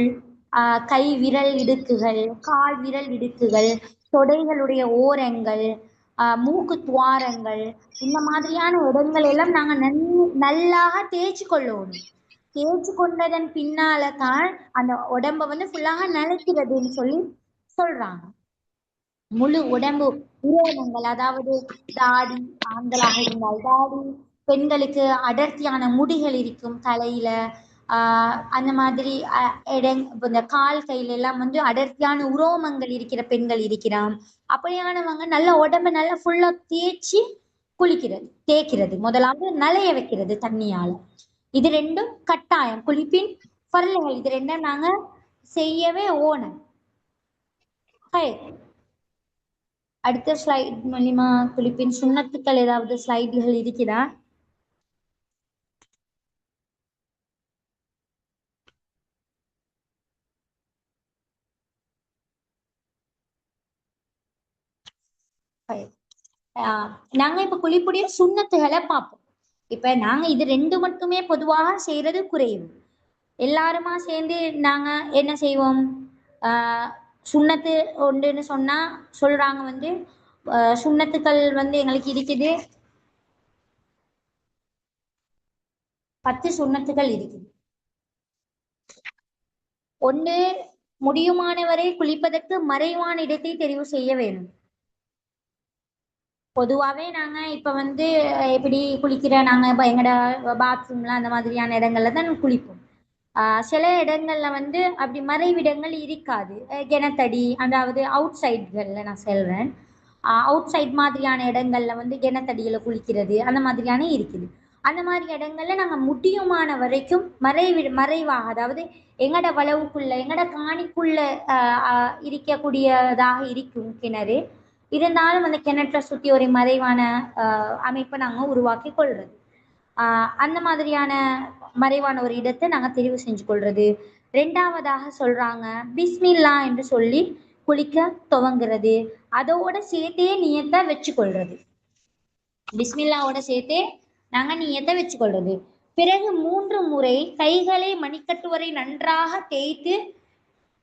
கை விரல் இடுக்குகள், கால் விரல் இடுக்குகள், தொடைகளுடைய ஓரங்கள், மூக்கு துவாரங்கள், இந்த மாதிரியான இடங்கள் எல்லாம் நாங்க நல்லாக தேய்ச்சி கொள்ளணும். தேய்ச்சி கொண்டதன் பின்னால தான் அந்த உடம்ப வந்து ஃபுல்லாக நனைக்கிறதுன்னு சொல்லி சொல்றாங்க. முழு உடம்பு உரோமங்கள், அதாவது தாடி, ஆண்களாக இருந்தால் தாடி, பெண்களுக்கு அடர்த்தியான முடிகள் இருக்கும் தலையில, அந்த மாதிரி இந்த கால் கையில எல்லாம் வந்து அடர்த்தியான உரோமங்கள் இருக்கிற பெண்கள் இருக்கிறான். அப்படியானவங்க நல்ல உடம்ப நல்லா ஃபுல்லா தேய்ச்சி குளிக்கிறது, தேய்க்கிறது, முதலாவது நலைய வைக்கிறது தண்ணியால. இது ரெண்டும் கட்டாயம், குளிப்பின் பரல்கள் இது ரெண்டும் நாங்க செய்யவே ஓணும். அடுத்த ஸ்லைட் மூலியமா குளிப்பின் சுண்ணத்துக்கள் ஏதாவது ஸ்லைடுகள் இருக்கிறா? நாங்க இப்ப குளிப்புடைய சுண்ணத்துகளை பார்ப்போம். இப்ப நாங்க இது ரெண்டு மட்டுமே பொதுவாக செய்யறது குறைவு. எல்லாருமா சேர்ந்து நாங்க என்ன செய்வோம், சுண்ணத்து ஒன்றுன்னு சொன்னா சொல்றாங்க வந்து சுண்ணத்துக்கள் வந்து எங்களுக்கு இருக்குது 10 சுண்ணத்துகள் இருக்குது. ஒன்று, முடியுமானவரை குளிப்பதற்கு மறைவான இடத்தை தெரிவு செய்ய வேண்டும். பொதுவாகவே நாங்க இப்ப வந்து எப்படி குளிக்கிற நாங்க எங்கட பாத்ரூம்ல அந்த மாதிரியான இடங்கள்ல தான் குளிப்போம். சில இடங்கள்ல வந்து அப்படி மறைவிடங்கள் இருக்காது. கிணத்தடி, அதாவது அவுட் சைட்கள்ல நான் சொல்றேன். அவுட் சைட் மாதிரியான இடங்கள்ல வந்து கிணத்தடியில குளிக்கிறது அந்த மாதிரியான இருக்குது. அந்த மாதிரி இடங்கள்ல நாங்க முடியுமான வரைக்கும் மறைவாக, அதாவது எங்கட வளவுக்குள்ள எங்கட காணிக்குள்ள இருக்கக்கூடியதாக இருக்கும் கிணறு. இருந்தாலும் அந்த கிணற்றை சுற்றி ஒரு மறைவான அமைப்பை நாங்க உருவாக்கி கொள்றது. அந்த மாதிரியான மறைவான ஒரு இடத்தை நாங்க தெரிவு செஞ்சு கொள்றது. ரெண்டாவதாக சொல்றாங்க பிஸ்மில்லா என்று சொல்லி குளிக்க துவங்குறது. அதோட சேர்த்தே நியத்தை வச்சு கொள்றது. பிஸ்மில்லாவோட சேர்த்தே நாங்க நியத்தை வச்சு கொள்றது. பிறகு 3 முறை கைகளை மணிக்கட்டு வரை நன்றாக தேய்த்து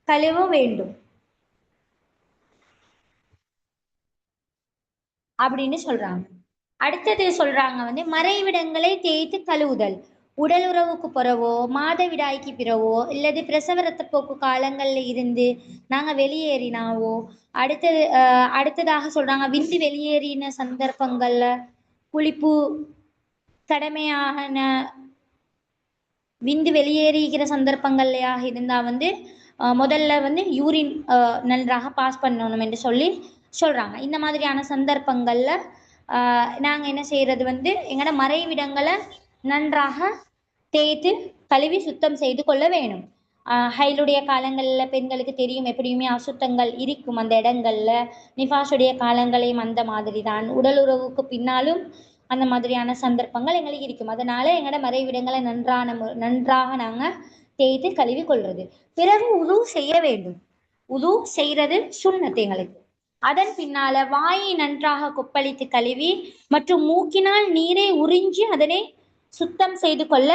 கழுவ வேண்டும் அப்படின்னு சொல்றாங்க. அடுத்தது சொல்றாங்க வந்து மறைவிடங்களை தேய்த்து கழுவுதல். உடல் உறவுக்கு பிறவோ, மாதவிடாய்க்கு பிறவோ, இல்லது பிரசவ ரத்தப்போக்கு காலங்கள்ல இருந்து நாங்க வெளியேறினாவோ, அடுத்ததாக சொல்றாங்க விந்து வெளியேறின சந்தர்ப்பங்கள்ல குளிப்பு கடமையான விந்து வெளியேறிக்கிற சந்தர்ப்பங்கள்லையாக இருந்தா வந்து முதல்ல வந்து யூரின் நன்றாக பாஸ் பண்ணணும் என்று சொல்லி சொல்றாங்க. இந்த மாதிரியான சந்தர்ப்பங்கள்ல நாங்க என்ன செய்யறது வந்து எங்களோட மறைவிடங்களை நன்றாக தேய்த்து கழுவி சுத்தம் செய்து கொள்ள வேணும். ஹைலுடைய காலங்கள்ல பெண்களுக்கு தெரியும் எப்படியுமே அசுத்தங்கள் இருக்கும் அந்த இடங்கள்ல. நிஃபாஸுடைய காலங்களையும் அந்த மாதிரி தான். உடல் உறவுக்கு பின்னாலும் அந்த மாதிரியான சந்தர்ப்பங்கள் எங்களுக்கு இருக்கும். அதனால எங்களோட மறைவிடங்களை நன்றாக நாங்க தேய்த்து கழுவி கொள்றது. பிறகு உது செய்ய வேண்டும். உது செய்யறது சுண்ணத்து எங்களுக்கு. அதன் பின்னால வாயை நன்றாக கொப்பளித்து கழுவி மற்றும் மூக்கினால் நீரை உறிஞ்சி அதனை சுத்தம் செய்து கொள்ள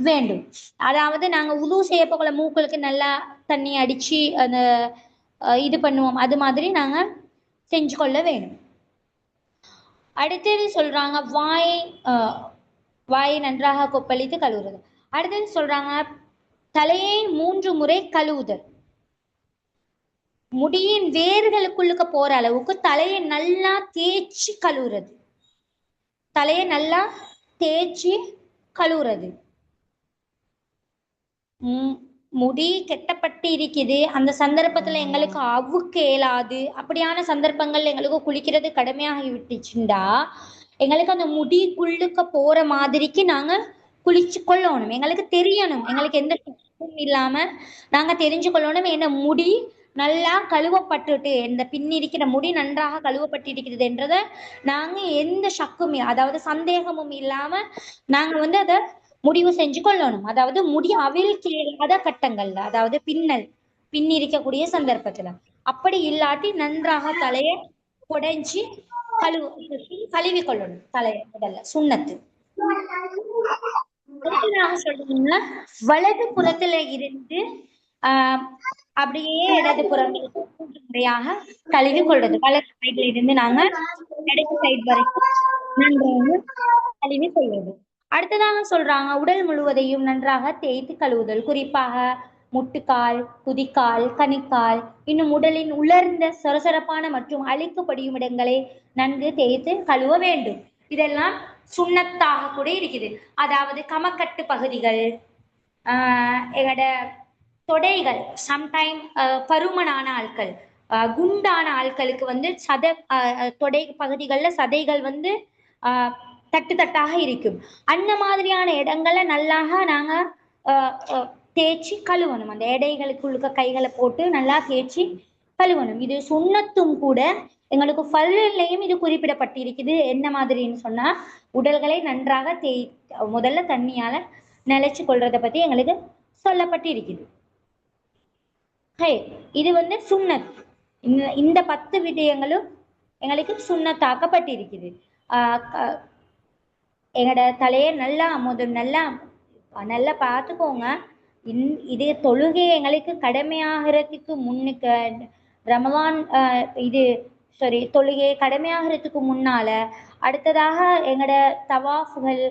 வேண்டும். அதாவது நாங்க உது செய்ய போகல மூக்களுக்கு நல்லா தண்ணி அடிச்சு அந்த இது பண்ணுவோம், அது மாதிரி நாங்க செஞ்சு கொள்ள வேணும். அடுத்தது சொல்றாங்க வாயை நன்றாக கொப்பளித்து கழுவுறது. அடுத்தது சொல்றாங்க தலையை 3 முறை கழுவுதல். முடியின் வேர்களுக்குள்ளுக்க போற அளவுக்கு தலையை நல்லா தேய்ச்சி கழுவுறது. தலையை நல்லா தேய்ச்சி கழுவுறது. முடி கெட்டப்பட்டு இருக்குது, அந்த சந்தர்ப்பத்துல எங்களுக்கு அவுக்கு இயலாது, அப்படியான சந்தர்ப்பங்கள் எங்களுக்கு குளிக்கிறது கடமையாகி விட்டுச்சுண்டா எங்களுக்கு அந்த முடிக்குள்ளுக்க போற மாதிரிக்கு நாங்க குளிச்சு கொள்ளணும். எங்களுக்கு தெரியணும், எங்களுக்கு எந்த சக்தியும் இல்லாம நாங்க தெரிஞ்சு கொள்ளணும். என்ன முடி நல்லா கழுவப்பட்டுட்டு, இந்த பின்னிருக்கிற முடி நன்றாக கழுவப்பட்டு இருக்கிறது என்றதை நாங்க எந்த சக்குமே, அதாவது சந்தேகமும் இல்லாம நாங்க வந்து அதை முடிவு செஞ்சு கொள்ளணும். அதாவது முடி அவிழ்க்கில்லாத கட்டங்கள்ல, அதாவது பின்னிருக்கக்கூடிய சந்தர்ப்பத்துல. அப்படி இல்லாட்டி நன்றாக தலையை குடைஞ்சி கழுவி கொள்ளணும் தலையை. முதல்ல சுண்ணத்து. சொல்றீங்கன்னா வலது புறத்துல இருந்து அப்படியே இடது புறங்களுக்கு 3 முறையாக கழுவி கொள்றது. வலது சைட்ல இருந்து நாங்க இடது சைட் வரைக்கும் நன்றாக கழுவி கொள்வது. அடுத்ததாக சொல்றாங்க உடல் முழுவதையும் நன்றாக தேய்த்து கழுவுதல், குறிப்பாக முட்டுக்கால், குதிக்கால், கணுக்கால், இன்னும் உடலின் உலர்ந்த சொரசொரப்பான மற்றும் அழுக்குப்படியும் இடங்களை நன்கு தேய்த்து கழுவ வேண்டும். இதெல்லாம் சுண்ணத்தாக கூட இருக்குது. அதாவது கமக்கட்டு பகுதிகள், எங்களோட தொடைகள், சம்டைம் பருமனான ஆட்கள், குண்டான ஆட்களுக்கு வந்து தொடை பகுதிகளில் சதைகள் வந்து தட்டு தட்டாக இருக்கும். அந்த மாதிரியான இடங்களை நல்லாக நாங்கள் தேய்ச்சி கழுவணும். அந்த எடைகளுக்குள்ள கைகளை போட்டு நல்லா தேய்ச்சி கழுவணும். இது சுண்ணத்தும் கூட. எங்களுக்கு ஃபர்லையும் இது குறிப்பிடப்பட்டிருக்குது. என்ன மாதிரின்னு சொன்னா உடல்களை நன்றாக முதல்ல தண்ணியால நிலைச்சு கொள்றதை பத்தி எங்களுக்கு சொல்லப்பட்டு இருக்குது. இது வந்து சுண்ணத். இந்த 10 விடயங்களும் எங்களுக்கு சுண்ணத்தாக்கப்பட்டிருக்குது. எங்களோட தலையை நல்லா நல்லா நல்லா பார்த்துக்கோங்க. இது தொழுகை எங்களுக்கு கடமையாகிறதுக்கு முன்னுக்கு ரமலான் தொழுகை கடமையாகிறதுக்கு முன்னால அடுத்ததாக எங்களோட தவாஃபுகள்,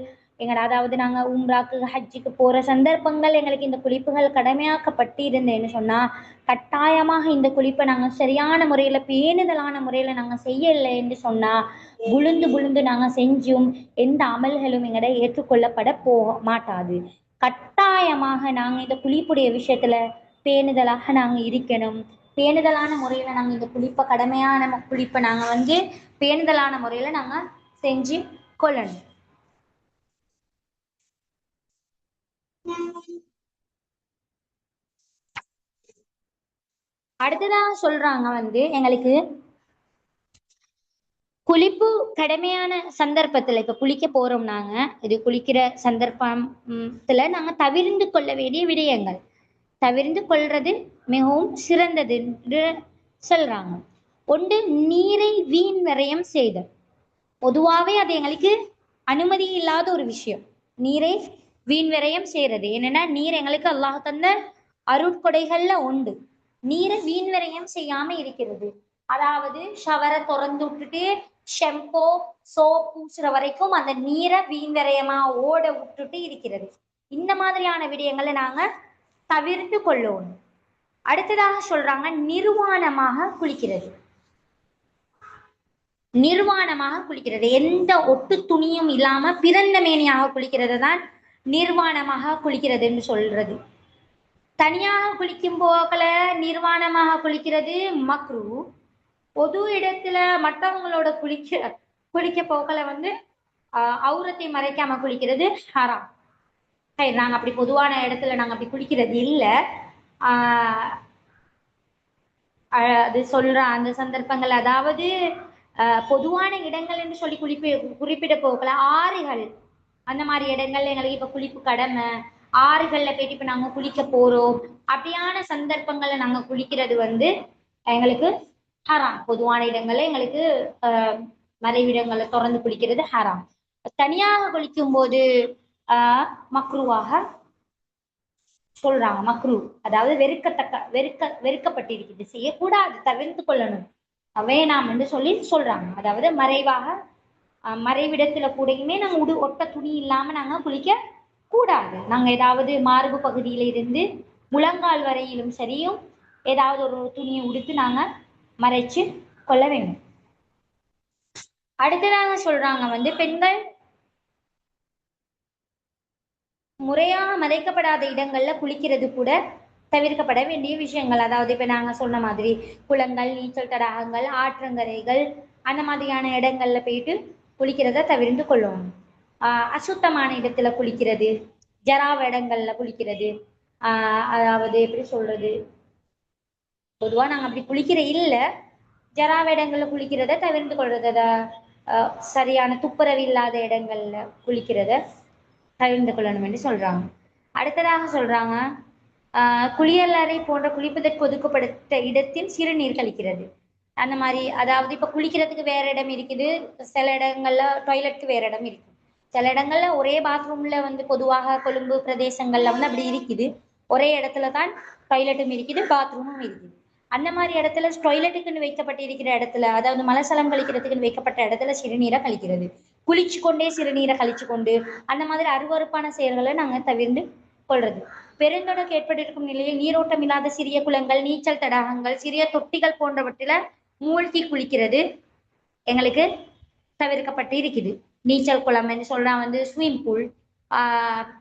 அதாவது நாங்கள் உம்ராக்கு ஹஜ்ஜுக்கு போகிற சந்தர்ப்பங்கள் எங்களுக்கு இந்த குளிப்புகள் கடமையாக்கப்பட்டு இருந்தேன்னு சொன்னால் கட்டாயமாக இந்த குளிப்பை நாங்கள் சரியான முறையில் பேணுதலான முறையில் நாங்கள் செய்யலைன்னு சொன்னால் புழுந்து நாங்கள் செஞ்சும் எந்த அமல்களும் எங்கட ஏற்றுக்கொள்ளப்பட போக மாட்டாது. கட்டாயமாக நாங்கள் இந்த குளிப்புடைய விஷயத்துல பேணுதலாக நாங்கள் இருக்கணும். பேணுதலான முறையில் நாங்கள் இந்த கடமையான குளிப்பை நாங்கள் வந்து பேணுதலான முறையில் நாங்கள் செஞ்சு கொள்ளணும். அடுத்ததாக சொல்றாங்க வந்து எங்களுக்கு குளிப்பு கடமையான சந்தர்ப்பத்துல இப்ப குளிக்க போறோம். இது குளிக்கிற சந்தர்ப்பத்துல நாங்க தவிர்ந்து கொள்ள வேண்டிய விடயங்கள், தவிர்ந்து கொள்றது மிகவும் சிறந்தது என்று சொல்றாங்க. ஒன்று, நீரை வீண் விரயம் செய்தல். பொதுவாகவே அது எங்களுக்கு அனுமதி இல்லாத ஒரு விஷயம், நீரை வீண் விரயம் செய்யறது. என்னன்னா நீர் எங்களுக்கு அல்லாஹ் தந்த அருட்கொடைகள்ல உண்டு. நீரை வீண் விரயம் செய்யாம இருக்கிறது. அதாவது ஷவரை திறந்து விட்டுட்டு ஷெம்போ சோப் பூசுற வரைக்கும் அந்த நீரை வீண் விரயமா ஓட விட்டுட்டு இருக்கிறது. இந்த மாதிரியான விடயங்களை நாங்க தவிர்த்து கொள்ளணும். அடுத்ததாக சொல்றாங்க நிர்வாணமாக குளிக்கிறது. நிர்வாணமாக குளிக்கிறது, எந்த ஒட்டு துணியும் இல்லாம பிறந்த மேனியாக குளிக்கிறது தான் நிர்வாணமாக குளிக்கிறதுன்னு சொல்றது. தனியாக குளிக்கும் போகல நிர்வாணமாக குளிக்கிறது மக்ரூ. பொது இடத்துல மற்றவங்களோட குளிக்க போகல வந்து அவுரத்தை மறைக்காம குளிக்கிறது ஹராம். நாங்க அப்படி பொதுவான இடத்துல நாங்க அப்படி குளிக்கிறது இல்லை. அது சொல்ற அந்த சந்தர்ப்பங்கள், அதாவது பொதுவான இடங்கள் என்று சொல்லி குறிப்பிட போகல ஆறுகள், அந்த மாதிரி இடங்கள்ல எங்களுக்கு இப்ப குளிப்பு கடமை. ஆறுகள்ல போயிட்டு இப்ப நாங்க குளிக்க போறோம், அப்படியான சந்தர்ப்பங்கள்ல நாங்க குளிக்கிறது வந்து எங்களுக்கு ஹராம். பொதுவான இடங்கள்ல எங்களுக்கு மறைவிடங்களை திறந்து குளிக்கிறது ஹராம். தனியாக குளிக்கும் போது மக்ரூவாக சொல்றாங்க. மக்ரூ அதாவது வெறுக்கப்பட்டிருக்குது, செய்யக்கூடாது, தவிர்த்து கொள்ளணும், வேணாம் என்று சொல்லி சொல்றாங்க. அதாவது மறைவிடத்துல கூடயுமே நாங்க ஒட்ட துணி இல்லாம நாங்க குளிக்க கூடாது. நாங்க ஏதாவது மார்பு பகுதியில இருந்து முழங்கால் வரையிலும் சரியும் ஏதாவது ஒரு துணியை உடுத்து நாங்க மறைச்சு கொள்ள வேண்டும். அடுத்ததாக சொல்றாங்க வந்து பெண்கள் முறையாக மறைக்கப்படாத இடங்கள்ல குளிக்கிறது கூட தவிர்க்கப்பட வேண்டிய விஷயங்கள். அதாவது இப்ப நாங்க சொன்ன மாதிரி குளங்கள், நீச்சல் தடாகங்கள், ஆற்றங்கரைகள், அந்த மாதிரியான இடங்கள்ல போயிட்டு குளிக்கிறத தவிர்த்து கொள்ளணும். அசுத்தமான இடத்துல குளிக்கிறது, ஜராவ இடங்கள்ல குளிக்கிறது, அதாவது எப்படி சொல்றது, பொதுவா நாங்க அப்படி குளிக்கிற இல்லை, ஜராவ இடங்கள்ல குளிக்கிறத தவிர்த்து கொள்றத, சரியான துப்புரவு இல்லாத இடங்கள்ல குளிக்கிறத தவிர்த்து கொள்ளணும் என்று சொல்றாங்க. அடுத்ததாக சொல்றாங்க குளியலறை போன்ற குளிப்பதற்கு ஒதுக்கப்பட்ட இடத்தில் சிறுநீர் கழிக்கிறது. அந்த மாதிரி, அதாவது இப்ப குளிக்கிறதுக்கு வேற இடம் இருக்குது, சில இடங்கள்ல டாய்லெட்டுக்கு வேற இடம் இருக்கு. சில இடங்கள்ல ஒரே பாத்ரூம்ல வந்து பொதுவாக கொழும்பு பிரதேசங்கள்ல வந்து அப்படி இருக்குது, ஒரே இடத்துல தான் டாய்லெட்டும் இருக்குது பாத்ரூமும் இருக்குது. அந்த மாதிரி இடத்துல டாய்லெட்டுக்குன்னு வைக்கப்பட்டு இருக்கிற இடத்துல, அதாவது மலசலம் கழிக்கிறதுக்குன்னு வைக்கப்பட்ட இடத்துல சிறுநீரை கழிக்கிறது. குளிச்சு கொண்டே சிறுநீரை கழிச்சு கொண்டு அந்த மாதிரி அருவறுப்பான செயல்களை நாங்க தவிர்த்து கொள்றது. பெருந்தொடக்கு ஏற்பட்டிருக்கும் நிலையில் நீரோட்டம் இல்லாத சிறிய குளங்கள், நீச்சல் தடாகங்கள், சிறிய தொட்டிகள் போன்றவற்றில மூழ்கி குளிக்கிறது எங்களுக்கு தவிர்க்கப்பட்டு இருக்குது. நீச்சல் குளம் என்று சொல்றா ஸ்விமிங் பூல்,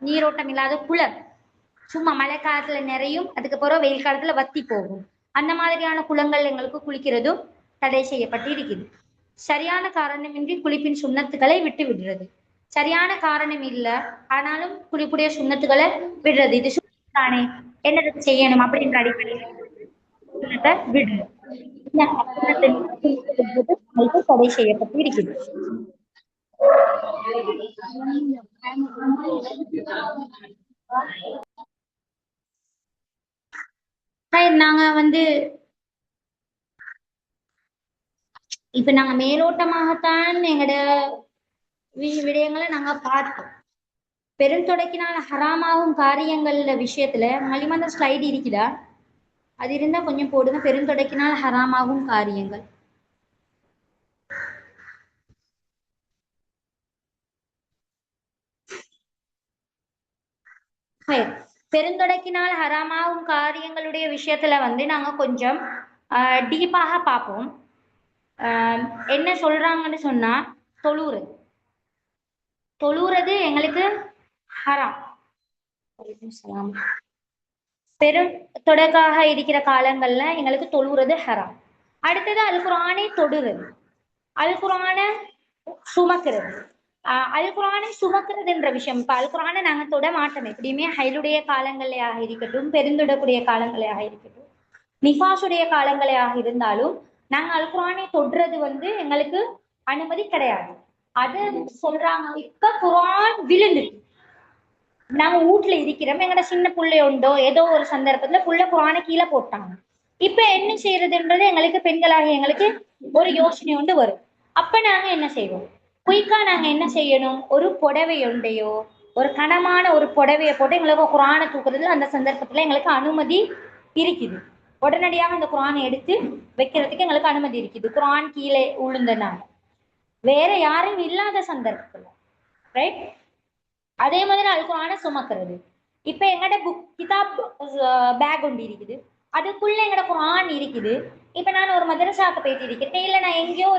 நீரோட்டம் இல்லாத குளம், சும்மா மழை காலத்துல நிறையும் அதுக்கப்புறம் வெயில் காலத்துல வத்தி போகும், அந்த மாதிரியான குளங்கள் எங்களுக்கு குளிக்கிறதும் தடை செய்யப்பட்டு இருக்குது. சரியான காரணமின்றி குளிப்பின் சுண்ணத்துக்களை விட்டு விடுறது. சரியான காரணம் இல்லை ஆனாலும் குளிப்புடைய சுண்ணத்துக்களை விடுறது. இது தானே என்னது செய்யணும் அப்படின்ற அடிப்படையில் விடுறது. தடை செய்யப்பட்டு இருக்குது. நாங்க இப்ப நாங்க மேலோட்டமாகத்தான் எங்கட விடயங்களை நாங்க பார்த்தோம். பெருந்தொடக்கினால் ஹராமாகும் காரியங்கள்ல விஷயத்துல மலிமந்த ஸ்லைடு இருக்குதா? அது இருந்தா கொஞ்சம் போடுங்க. பெருந்தொடக்கினால் ஹராமாகும் காரியங்கள். பெருந்தொடக்கினால் ஹராமாகும் காரியங்களுடைய விஷயத்துல நாங்க கொஞ்சம் டீப்பாக பார்ப்போம். என்ன சொல்றாங்கன்னு சொன்னா, தொழுறது எங்களுக்கு ஹராம். பெரும் தொடக்காக இருக்கிற காலங்கள்ல எங்களுக்கு தொழுறது ஹராம். அடுத்தது அல் குர்ஆனை தொடுறது, அல் குர்ஆனை சுமக்கிறது. அல் குர்ஆனை சுமக்கிறது என்ற விஷயம், இப்ப அல் குர்ஆனை நாங்க தொட மாட்டோம். எப்படியுமே ஹைலுடைய காலங்களையாக இருக்கட்டும், பெருந்தொடக்கூடிய காலங்களையாக இருக்கட்டும், நிஃபாசுடைய காலங்களையாக இருந்தாலும் நாங்க அல் குர்ஆனை தொடுறது எங்களுக்கு அனுமதி கிடையாது. அது சொல்றாங்க. இப்ப குர்ஆன் விழுந்துட்டு நாங்க வீட்டுல இருக்கிறோம், எங்கட சின்ன புள்ளை உண்டோ ஏதோ ஒரு சந்தர்ப்பத்துல புள்ள குர்ஆனை கீழே போட்டாங்க. இப்ப என்ன செய்யறதுன்றது எங்களுக்கு பெண்களாக எங்களுக்கு ஒரு யோசனை வரும். அப்ப நாங்க என்ன செய்வோம்? குயிக்கா நாங்க என்ன செய்யணும்? ஒரு புடவை உண்டையோ ஒரு கனமான ஒரு புடவையை போட்டு எங்களுக்கு குர்ஆனை தூக்குறது அந்த சந்தர்ப்பத்துல எங்களுக்கு அனுமதி இருக்குது. உடனடியாக அந்த குர்ஆனை எடுத்து வைக்கிறதுக்கு எங்களுக்கு அனுமதி இருக்குது, குர்ஆன் கீழே உளுந்தனால, வேற யாரும் இல்லாத சந்தர்ப்பத்துல. ரைட்? அதே மாதிரி அல் குர்ஆனை சுமக்கிறது. இப்ப எங்கட கிதாப் பேக் ஒன்று இருக்குது, அதுக்குள்ள எங்கட குர்ஆன் இருக்குது. இப்ப நான் ஒரு மதரசாக்கு போயிட்டு இருக்கேன், இல்ல நான் எங்கேயோ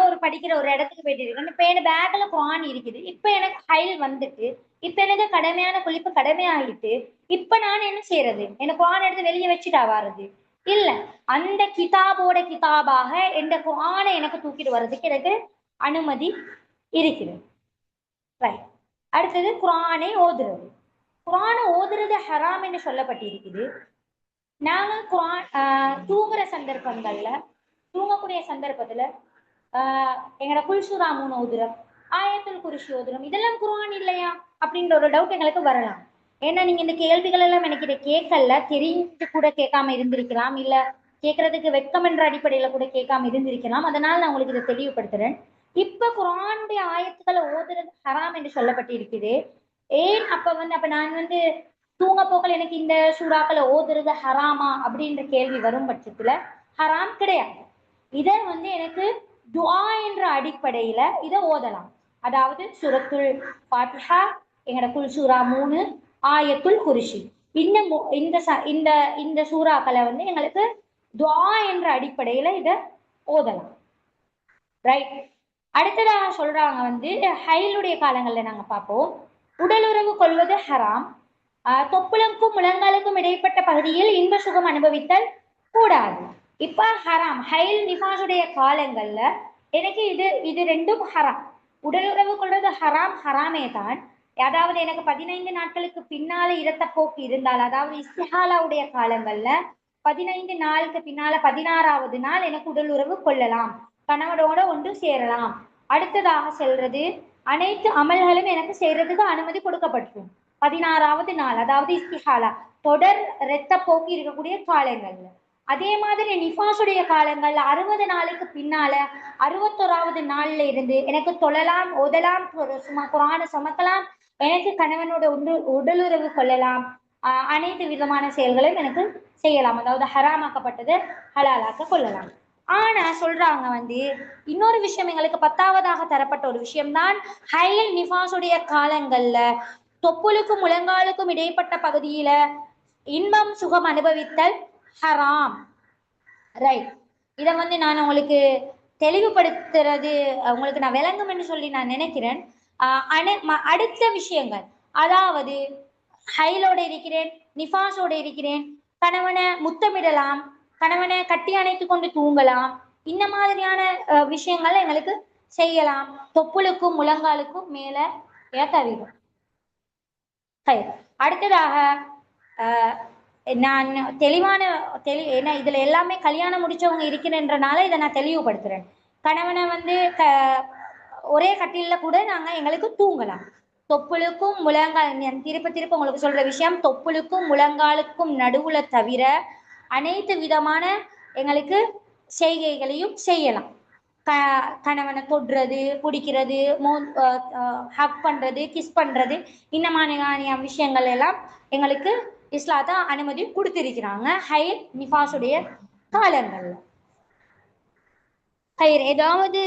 ஒரு படிக்கிற ஒரு இடத்துக்கு போயிட்டு இருக்கேன், இப்ப என் பேக்ல குர்ஆன் இருக்குது. இப்ப எனக்கு ஹைல் வந்துட்டு, இப்ப எனக்கு கடமையான குளிப்பு கடமையாகிட்டு, இப்ப நான் என்ன செய்யறது? எனக்கு குர்ஆன் எடுத்து வெளியே வச்சுட்டா வாரது இல்ல, அந்த கிதாபோட கிதாபாக எந்த குர்ஆனை எனக்கு தூக்கிட்டு வர்றதுக்கு எனக்கு அனுமதி இருக்குது. ரைட். அடுத்தது குர்ஆனை ஓதுறது. குர்ஆனை ஓதுறது ஹராம் என்று சொல்லப்பட்டிருக்குது. நாங்க குர்ஆன் தூங்குற சந்தர்ப்பங்கள்ல, தூங்கக்கூடிய சந்தர்ப்பத்துல எங்களோட குல்சூரா 3 ஓதுறோம், ஆயத்துல் குர்சி ஓதுறோம், இதெல்லாம் குர்ஆன் இல்லையா அப்படின்ற ஒரு டவுட் எங்களுக்கு வரலாம். ஏன்னா நீங்க இந்த கேள்விகள் எல்லாம் எனக்கு கேட்கல, தெரிஞ்சு கூட கேட்காம இருந்திருக்கலாம், இல்ல கேட்கறதுக்கு வெட்கம் என்ற அடிப்படையில கூட கேட்காம இருந்திருக்கலாம். அதனால நான் உங்களுக்கு இதை தெளிவுபடுத்துறேன். இப்ப குர்ஆனுடைய ஆயத்துக்களை ஓதுறது ஹராம் என்று சொல்லப்பட்டு இருக்குது. ஏன் அப்ப நான் தூங்க போக்கள் எனக்கு இந்த சூறாக்களை ஓதுறது ஹராமா அப்படின்ற கேள்வி வரும் பட்சத்துல ஹராம் கிடையாது. இதை எனக்கு துஆ என்ற அடிப்படையில இதை ஓதலாம். அதாவது சூரத்துல் ஃபாத்திஹா, எங்கட குல் சூரா 3, ஆயத்துல் குர்சி, இந்த சூறாக்களை எங்களுக்கு துஆ என்ற அடிப்படையில இதை ஓதலாம். ரைட். அடுத்ததாக சொல்றாங்க ஹைலுடைய காலங்கள்ல நாங்க பார்ப்போம், உடலுறவு கொள்வது ஹராம். தொப்புளுக்கும் முழங்காலுக்கும் இடைப்பட்ட பகுதியில் இன்ப சுகம் அனுபவித்தல் கூடாது. இப்ப ஹராம் ஹைல் நிஃபாசுடைய காலங்கள்ல எனக்கு இது ரெண்டும் ஹராம். உடலுறவு கொள்வது ஹராமே தான். அதாவது எனக்கு 15 நாட்களுக்கு பின்னால இரத்தப்போக்கு இருந்தால், அதாவது இஸ்திஹாலாவுடைய காலங்கள்ல 15 நாளுக்கு பின்னால 16வது நாள் எனக்கு உடல் உறவு கொள்ளலாம், கணவனோட ஒன்று சேரலாம். அடுத்ததாக செல்றது அனைத்து அமல்களும் எனக்கு செய்யறதுக்கு அனுமதி கொடுக்கப்பட்டிருக்கும் 16வது நாள், அதாவது இஸ்திஹாலா தொடர் இரத்த போக்கு இருக்கக்கூடிய காலங்கள்ல. அதே மாதிரி நிஃபாசுடைய காலங்கள்ல 60 நாளுக்கு பின்னால 61வது நாள்ல இருந்து எனக்கு தொழலாம், ஓதலாம், குர்ஆனை சுமக்கலாம், எனக்கு கணவனோட உடலுறவு கொள்ளலாம், அனைத்து விதமான செயல்களையும் எனக்கு செய்யலாம். அதாவது ஹராமாக்கப்பட்டது ஹலாலாக்க கொள்ளலாம். ஆனா சொல்றாங்க இன்னொரு விஷயம் எங்களுக்கு 10வதாக தரப்பட்ட ஒரு விஷயம்தான் ஹைல் நிஃபாஸுடைய காலங்கள்ல தொப்புளுக்கும் முழங்காலுக்கும் இடைப்பட்ட பகுதியில இன்பம் சுகம் அனுபவித்தல் ஹராம். ரைட். இதை நான் உங்களுக்கு தெளிவுபடுத்துறது உங்களுக்கு நான் விளங்கும் என்று சொல்லி நான் நினைக்கிறேன். அடுத்த விஷயங்கள், அதாவது ஹைலோட இருக்கிறேன், நிஃபாஸோட இருக்கிறேன், கணவனை முத்தமிடலாம், கணவனை கட்டி அணைத்து கொண்டு தூங்கலாம், இந்த மாதிரியான விஷயங்கள் எங்களுக்கு செய்யலாம், தொப்புளுக்கும் முழங்காலுக்கும் மேல தவிரும். அடுத்ததாக நான் தெளிவான ஏன்னா இதுல எல்லாமே கல்யாணம் முடிச்சவங்க இருக்கிறன்றனால இதை நான் தெளிவுபடுத்துறேன். கணவனை ஒரே கட்டில கூட நாங்க எங்களுக்கு தூங்கலாம். தொப்புளுக்கும் முழங்கால், திருப்ப திருப்ப உங்களுக்கு சொல்ற விஷயம், தொப்புளுக்கும் முழங்காலுக்கும் நடுவுல தவிர அனைத்து விதமான எங்களுக்கு செய்கைகளையும் செய்யலாம். கணவனை தொடுறது, பிடிக்கிறது, ஹக் பண்றது, கிஸ் பண்றது, இந்த மாதிரியான விஷயங்கள் எல்லாம் எங்களுக்கு இஸ்லாத்த அனுமதி கொடுத்திருக்கிறாங்க ஹைர் நிஃபாஸுடைய காலங்கள்ல. ஹைர் ஏதாவது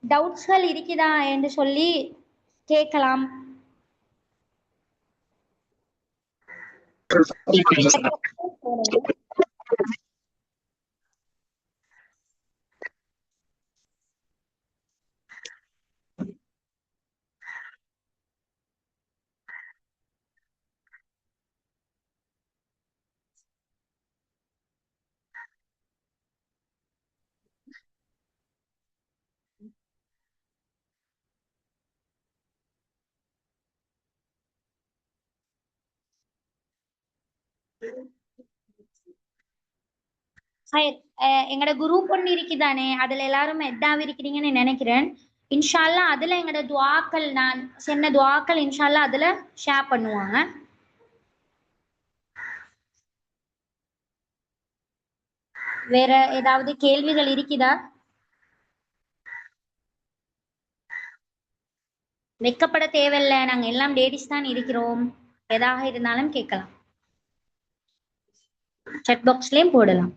டவுட்ஸ்கள் இருக்குதா என்று சொல்லி கேட்கலாம். எங்கட குரூப் ஒன்று இருக்குதானே, அதுல எல்லாரும் எட்டாவி இருக்கிறீங்கன்னு நினைக்கிறேன். இன்ஷால்லா அதுல எங்கட துவாக்கள், நான் சொன்ன துவாக்கள் இன்ஷால்லா அதுல ஷேர் பண்ணுவாங்க. வேற ஏதாவது கேள்விகள் இருக்குதா? வெக்கப்பட தேவையில்லை, நாங்க எல்லாம் லேடிஸ் தான் இருக்கிறோம். எதாக இருந்தாலும் கேட்கலாம், சாட் பாக்ஸ்லயும் போடலாம்.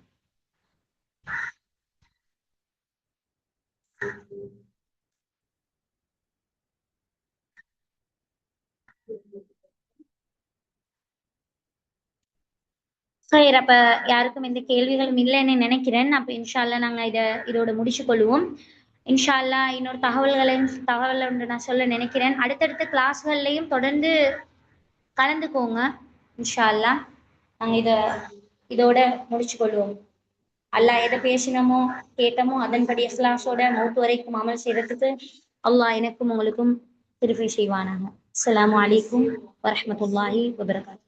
சரி, அப்ப யாருக்கும் எந்த கேள்விகளும் இல்லைன்னு நினைக்கிறேன். அப்ப இன்ஷால்லா நாங்க இதோட முடிச்சு கொள்வோம். இன்ஷால்லா இன்னொரு தகவல் ஒன்று நான் சொல்ல நினைக்கிறேன். அடுத்தடுத்த கிளாஸ்கள்லையும் தொடர்ந்து கலந்துக்கோங்க. இன்ஷால்லா நாங்க இதோட முடிச்சு கொள்வோம். அல்லாஹ் எதை பேசினமோ கேட்டமோ அதன்படி இஸ்லாஸோட மௌத்து வரைக்கும் அமல் செய்யறதுக்கு அல்லாஹ் எனக்கும் உங்களுக்கும் திருப்பி செய்வானாங்க. அஸ்ஸலாமு அலைக்கும் வரஹ்மத்துல்லாஹி வபரகாத்துஹு.